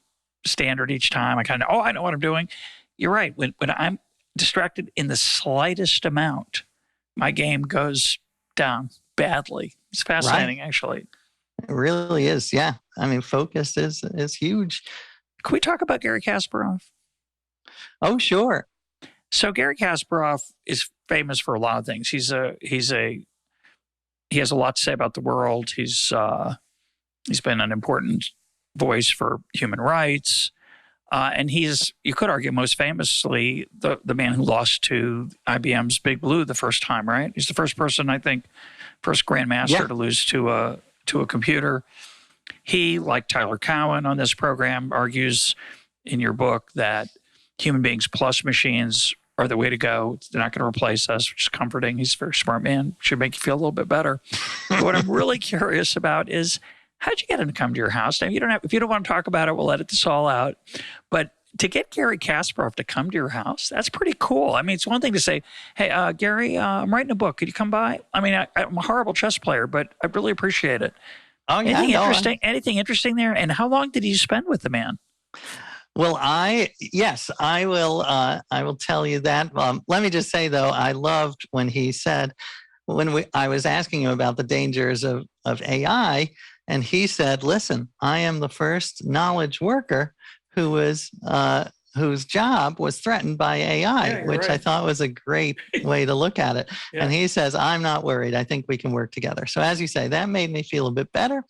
standard each time, I kind of, I know what I'm doing. You're right. When I'm distracted in the slightest amount, my game goes down badly. It's fascinating, actually. It really is. Yeah. I mean, focus is huge. Can we talk about Gary Kasparov? Oh, sure. So Gary Kasparov is famous for a lot of things. He has a lot to say about the world. He's been an important voice for human rights. And you could argue, most famously, the man who lost to IBM's Big Blue the first time, right? He's the first person, I think, first grandmaster to lose to a computer. He, like Tyler Cowen on this program, argues in your book that human beings plus machines are the way to go. They're not going to replace us, which is comforting. He's a very smart man. Should make you feel a little bit better. But what I'm really curious about is, how'd you get him to come to your house? Now, if you don't want to talk about it, we'll edit this all out. But to get Gary Kasparov to come to your house, that's pretty cool. I mean, it's one thing to say, hey, Gary, I'm writing a book. Could you come by? I mean, I'm a horrible chess player, but I really appreciate it. Oh, yeah. Anything interesting there? And how long did you spend with the man? Well, yes, I will. I will tell you that. Let me just say though, I loved when he said, I was asking him about the dangers of AI, and he said, "Listen, I am the first knowledge worker who was whose job was threatened by AI," which right. I thought was a great way to look at it. Yeah. And he says, "I'm not worried. I think we can work together." So as you say, that made me feel a bit better.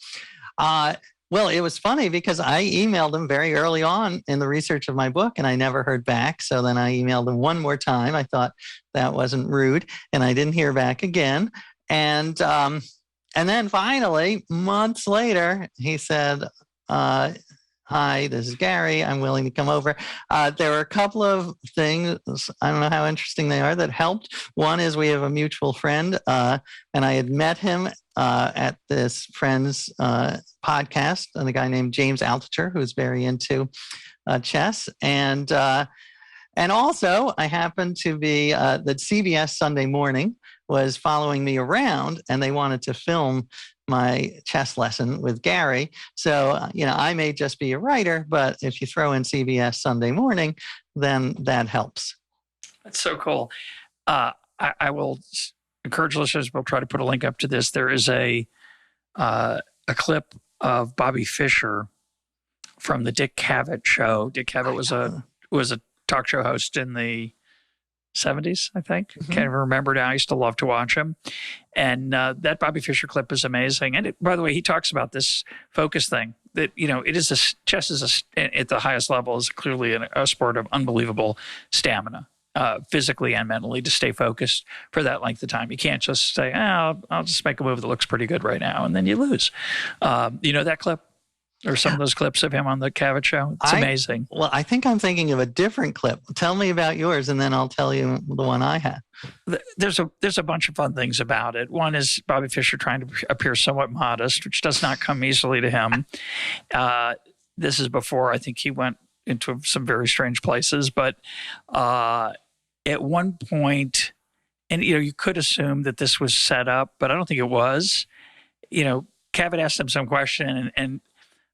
Well, it was funny because I emailed him very early on in the research of my book and I never heard back. So then I emailed him one more time. I thought that wasn't rude and I didn't hear back again. And then finally, months later, he said, "Hi, this is Gary. I'm willing to come over." There were a couple of things, I don't know how interesting they are, that helped. One is we have a mutual friend, and I had met him at this friend's podcast, and a guy named James Altucher, who's very into chess. And also, I happened to be that CBS Sunday Morning was following me around, and they wanted to film my chess lesson with Gary. So, I may just be a writer, but if you throw in CBS Sunday Morning, then that helps. That's so cool. I will encourage listeners, we'll try to put a link up to this. There is a clip of Bobby Fischer from the Dick Cavett show. Dick Cavett was a talk show host in the 70s, I think. Mm-hmm. Can't even remember now. I used to love to watch him. And that Bobby Fischer clip is amazing. And by the way, he talks about this focus thing that, chess is at the highest level is clearly a sport of unbelievable stamina, physically and mentally, to stay focused for that length of time. You can't just say, I'll just make a move that looks pretty good right now, and then you lose. You know that clip? Or some of those clips of him on the Cavett show? It's amazing. Well, I think I'm thinking of a different clip. Tell me about yours, and then I'll tell you the one I had. There's a bunch of fun things about it. One is Bobby Fischer trying to appear somewhat modest, which does not come easily to him. This is before I think he went into some very strange places. But at one point, and you could assume that this was set up, but I don't think it was. Cavett asked him some question, and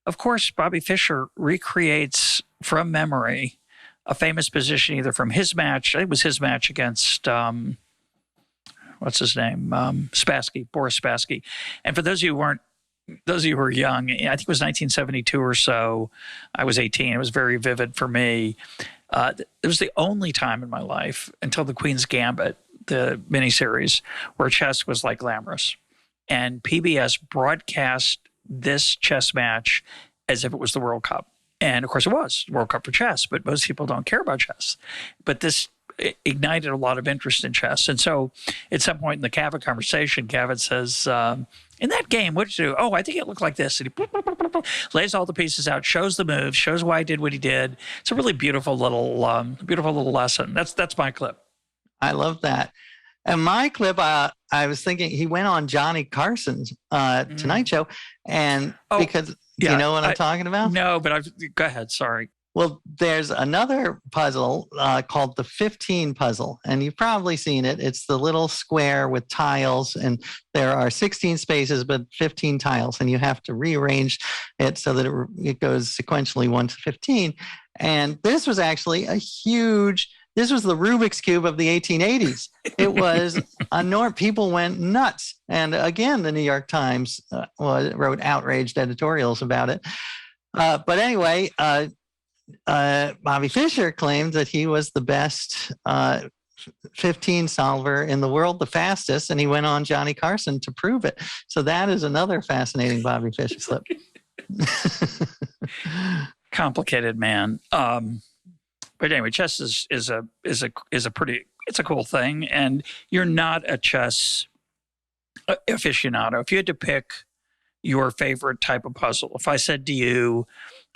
of course, Bobby Fischer recreates from memory a famous position either from his match. It was his match against, what's his name? Spassky, Boris Spassky. And for those of you who were young, I think it was 1972 or so. I was 18. It was very vivid for me. It was the only time in my life until the Queen's Gambit, the miniseries, where chess was like glamorous. And PBS broadcast this chess match as if it was the World Cup. And of course it was the World Cup for chess, but most people don't care about chess. But this ignited a lot of interest in chess. And so at some point in the Cavett conversation, Cavett says, in that game, what did you do? Oh, I think it looked like this. And he lays all the pieces out, shows the moves, shows why he did what he did. It's a really beautiful little lesson. That's my clip. I love that. And my clip, I was thinking he went on Johnny Carson's Tonight Show, and because you know what I'm talking about? No, but go ahead. Sorry. Well, there's another puzzle called the 15 puzzle, and you've probably seen it. It's the little square with tiles, and there are 16 spaces, but 15 tiles, and you have to rearrange it so that it goes sequentially 1 to 15. And this was actually this was the Rubiks Cube of the 1880s. It was people went nuts. And again, the New York Times wrote outraged editorials about it. But anyway, Bobby Fischer claimed that he was the best 15 solver in the world, the fastest, and he went on Johnny Carson to prove it. So that is another fascinating Bobby Fischer clip. Complicated man. But anyway, chess is a cool thing, and you're not a chess aficionado. If you had to pick your favorite type of puzzle, if I said to you,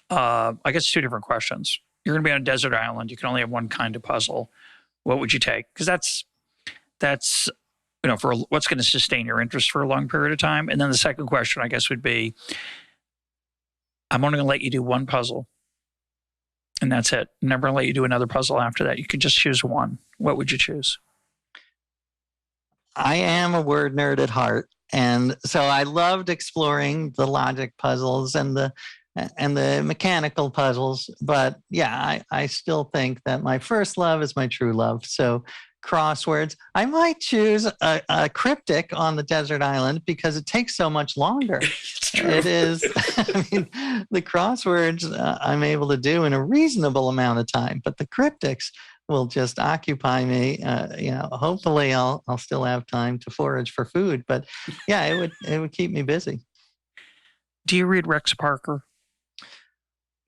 I guess 2 different questions. You're going to be on a desert island. You can only have one kind of puzzle. What would you take? Because that's for what's going to sustain your interest for a long period of time. And then the second question, I guess, would be, I'm only going to let you do one puzzle. And that's it. Never going to let you do another puzzle after that. You can just choose one. What would you choose? I am a word nerd at heart. And so I loved exploring the logic puzzles and the and the mechanical puzzles. But yeah, I still think that my first love is my true love. So crosswords. I might choose a cryptic on the desert island because it takes so much longer. It is, I mean, the crosswords I'm able to do in a reasonable amount of time, but the cryptics will just occupy me. Hopefully I'll still have time to forage for food, but yeah, it would keep me busy. Do you read Rex Parker?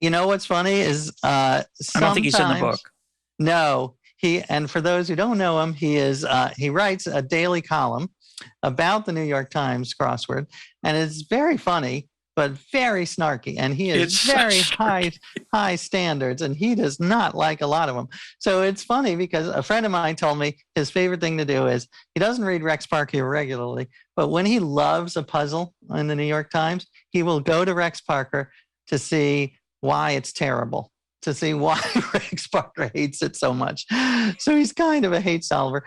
You know what's funny is I don't think he's in the book. No. And for those who don't know him, he writes a daily column about the New York Times crossword, and it's very funny, but very snarky. And he has very high standards, and he does not like a lot of them. So it's funny because a friend of mine told me his favorite thing to do is he doesn't read Rex Parker regularly, but when he loves a puzzle in the New York Times, he will go to Rex Parker to see why it's terrible, to see why Rex Parker hates it so much. So he's kind of a hate solver.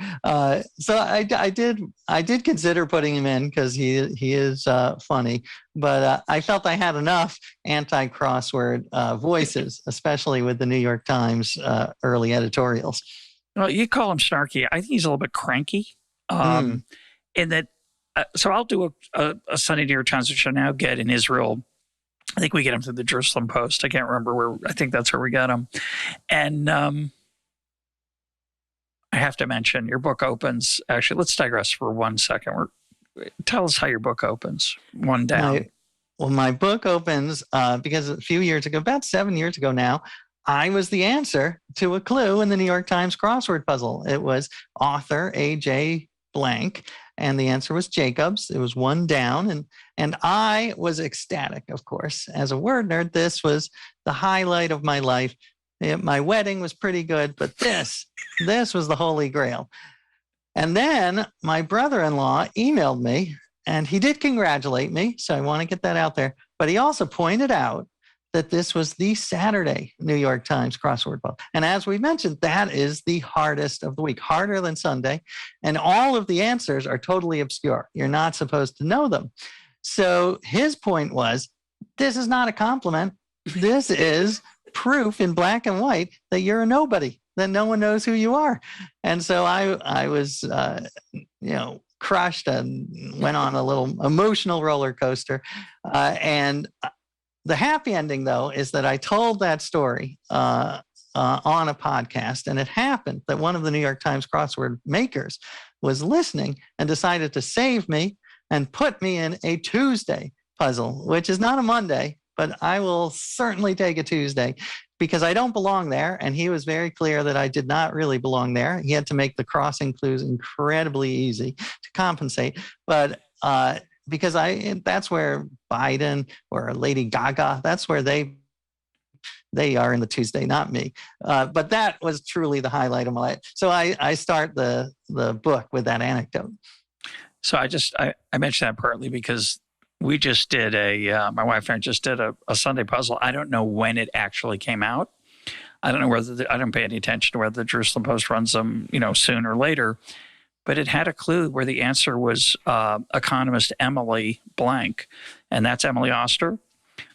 So I did consider putting him in because he is funny, but I felt I had enough anti-crossword voices, especially with the New York Times early editorials. Well, you call him snarky. I think he's a little bit cranky. In that, so I'll do a Sunday New York Times, which I now get in Israel. I think we get him through the Jerusalem Post. I can't remember where. I think that's where we got him. And I have to mention, your book opens. Actually, let's digress for 1 second. Tell us how your book opens. One down. My book opens because a few years ago, about 7 years ago now, I was the answer to a clue in the New York Times crossword puzzle. It was author A.J. blank, and the answer was Jacobs. It was one down, and I was ecstatic, of course. As a word nerd, this was the highlight of my life. My wedding was pretty good, but this was the holy grail. And then my brother-in-law emailed me, and he did congratulate me, so I want to get that out there. But he also pointed out that this was the Saturday New York Times crossword puzzle. And as we mentioned, that is the hardest of the week, harder than Sunday. And all of the answers are totally obscure. You're not supposed to know them. So his point was, this is not a compliment. This is proof in black and white that you're a nobody, that no one knows who you are. And so I was, crushed and went on a little emotional roller coaster. And the happy ending, though, is that I told that story on a podcast, and it happened that one of the New York Times crossword makers was listening and decided to save me and put me in a Tuesday puzzle, which is not a Monday, but I will certainly take a Tuesday because I don't belong there. And he was very clear that I did not really belong there. He had to make the crossing clues incredibly easy to compensate. But because that's where Biden or Lady Gaga, that's where they are in the Tuesday, not me. But that was truly the highlight of my life. So I start the book with that anecdote. So I mentioned that partly because we just did my wife and I just did a Sunday puzzle. I don't know when it actually came out. I don't know whether I don't pay any attention to whether the Jerusalem Post runs them, soon or later. But it had a clue where the answer was economist Emily blank, and that's Emily Oster,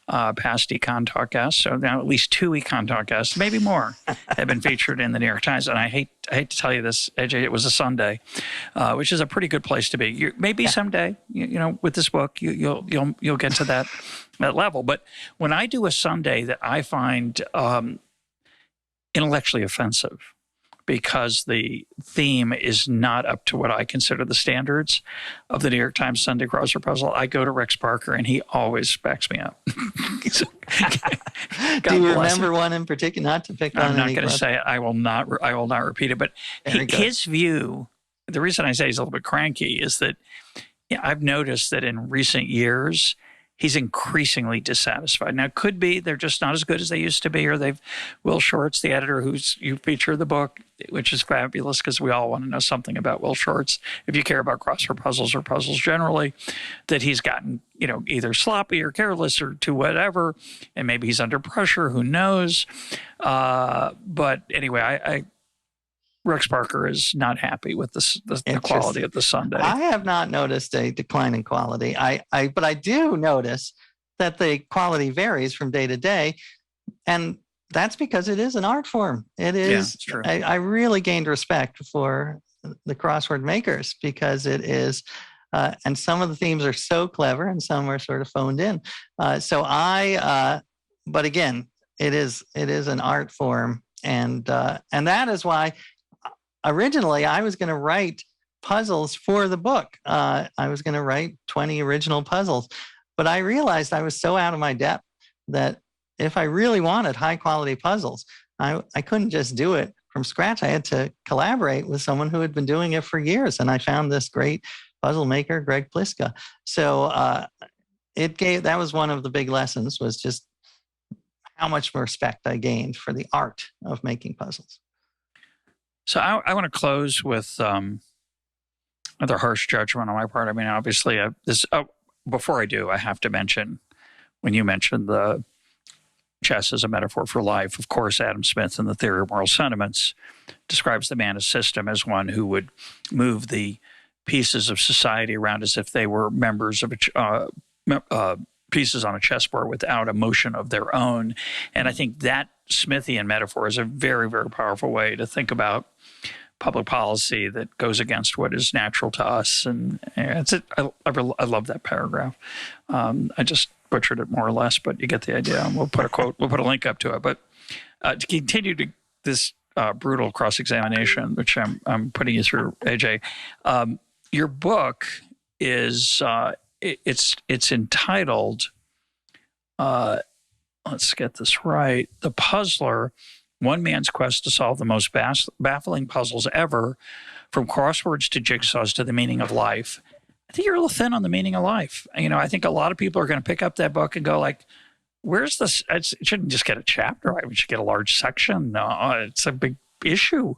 past EconTalk guest. So now at least 2 EconTalk guests, maybe more, have been featured in the New York Times. And I hate to tell you this, AJ, it was a Sunday, which is a pretty good place to be. Maybe someday, with this book, you'll get to that level. But when I do a Sunday that I find intellectually offensive, because the theme is not up to what I consider the standards of the New York Times Sunday crossword puzzle, I go to Rex Parker, and he always backs me up. Do you remember one in particular? Not to pick on. I'm not going to say it. I will not repeat it. But his view, the reason I say he's a little bit cranky, is that I've noticed that in recent years, he's increasingly dissatisfied. Now, it could be they're just not as good as they used to be, or Will Shortz, the editor you feature the book, which is fabulous because we all want to know something about Will Shortz. If you care about crossword puzzles or puzzles generally, that he's gotten, either sloppy or careless or to whatever, and maybe he's under pressure, who knows? But anyway, Rex Parker is not happy with the quality of the Sunday. I have not noticed a decline in quality. But I do notice that the quality varies from day to day. And that's because it is an art form. It is. Yeah, it's true. I really gained respect for the crossword makers because it is, and some of the themes are so clever and some are sort of phoned in. But again, it is an art form. And that is why originally I was going to write puzzles for the book. I was going to write 20 original puzzles, but I realized I was so out of my depth that if I really wanted high quality puzzles, I couldn't just do it from scratch. I had to collaborate with someone who had been doing it for years. And I found this great puzzle maker, Greg Pliska. So that was one of the big lessons, was just how much respect I gained for the art of making puzzles. So I want to close with another harsh judgment on my part. I mean, obviously, before I do, I have to mention, when you mentioned the chess as a metaphor for life, of course, Adam Smith in The Theory of Moral Sentiments describes the man as system as one who would move the pieces of society around as if they were members of pieces on a chessboard without a motion of their own. And I think that Smithian metaphor is a very, very powerful way to think about public policy that goes against what is natural to us. And I love that paragraph. I just butchered it more or less, but you get the idea. We'll put a quote, we'll put a link up to it. But to continue this brutal cross-examination, which I'm putting you through, AJ, your book is it's entitled, let's get this right, The Puzzler, One Man's Quest to Solve the Most Baffling Puzzles Ever, from Crosswords to Jigsaws to the Meaning of Life. I think you're a little thin on the meaning of life. You know, I think a lot of people are going to pick up that book and go like, where's this? It shouldn't just get a chapter. We should get a large section. No, it's a big issue.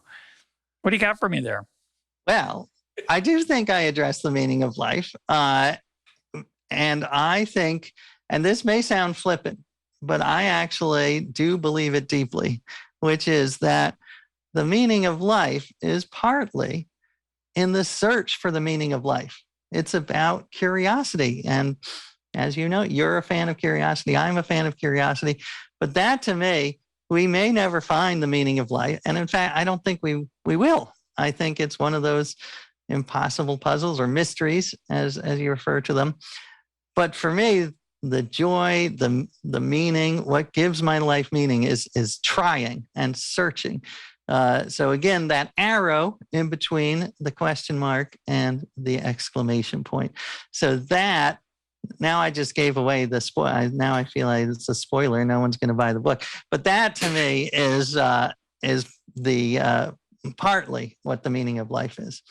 What do you got for me there? Well, I do think I address the meaning of life. And I think, and this may sound flippant, but I actually do believe it deeply, which is that the meaning of life is partly in the search for the meaning of life. It's about curiosity. And as you know, you're a fan of curiosity. I'm a fan of curiosity. But that, to me, we may never find the meaning of life. And in fact, I don't think we will. I think it's one of those impossible puzzles or mysteries, as you refer to them. But for me, the joy, the meaning, what gives my life meaning is trying and searching. So again, that arrow in between the question mark and the exclamation point. So that, now I just gave away the spoil. Now I feel like it's a spoiler. No one's going to buy the book. But that to me is the partly what the meaning of life is.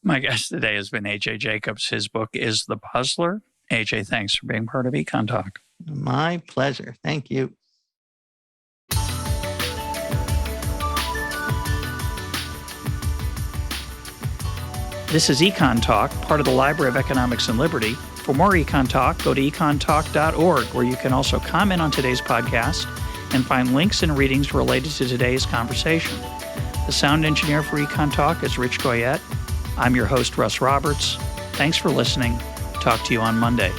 My guest today has been AJ Jacobs. His book is The Puzzler. AJ, thanks for being part of EconTalk. My pleasure. Thank you. This is EconTalk, part of the Library of Economics and Liberty. For more EconTalk, go to econtalk.org, where you can also comment on today's podcast and find links and readings related to today's conversation. The sound engineer for EconTalk is Rich Goyette. I'm your host, Russ Roberts. Thanks for listening. Talk to you on Monday.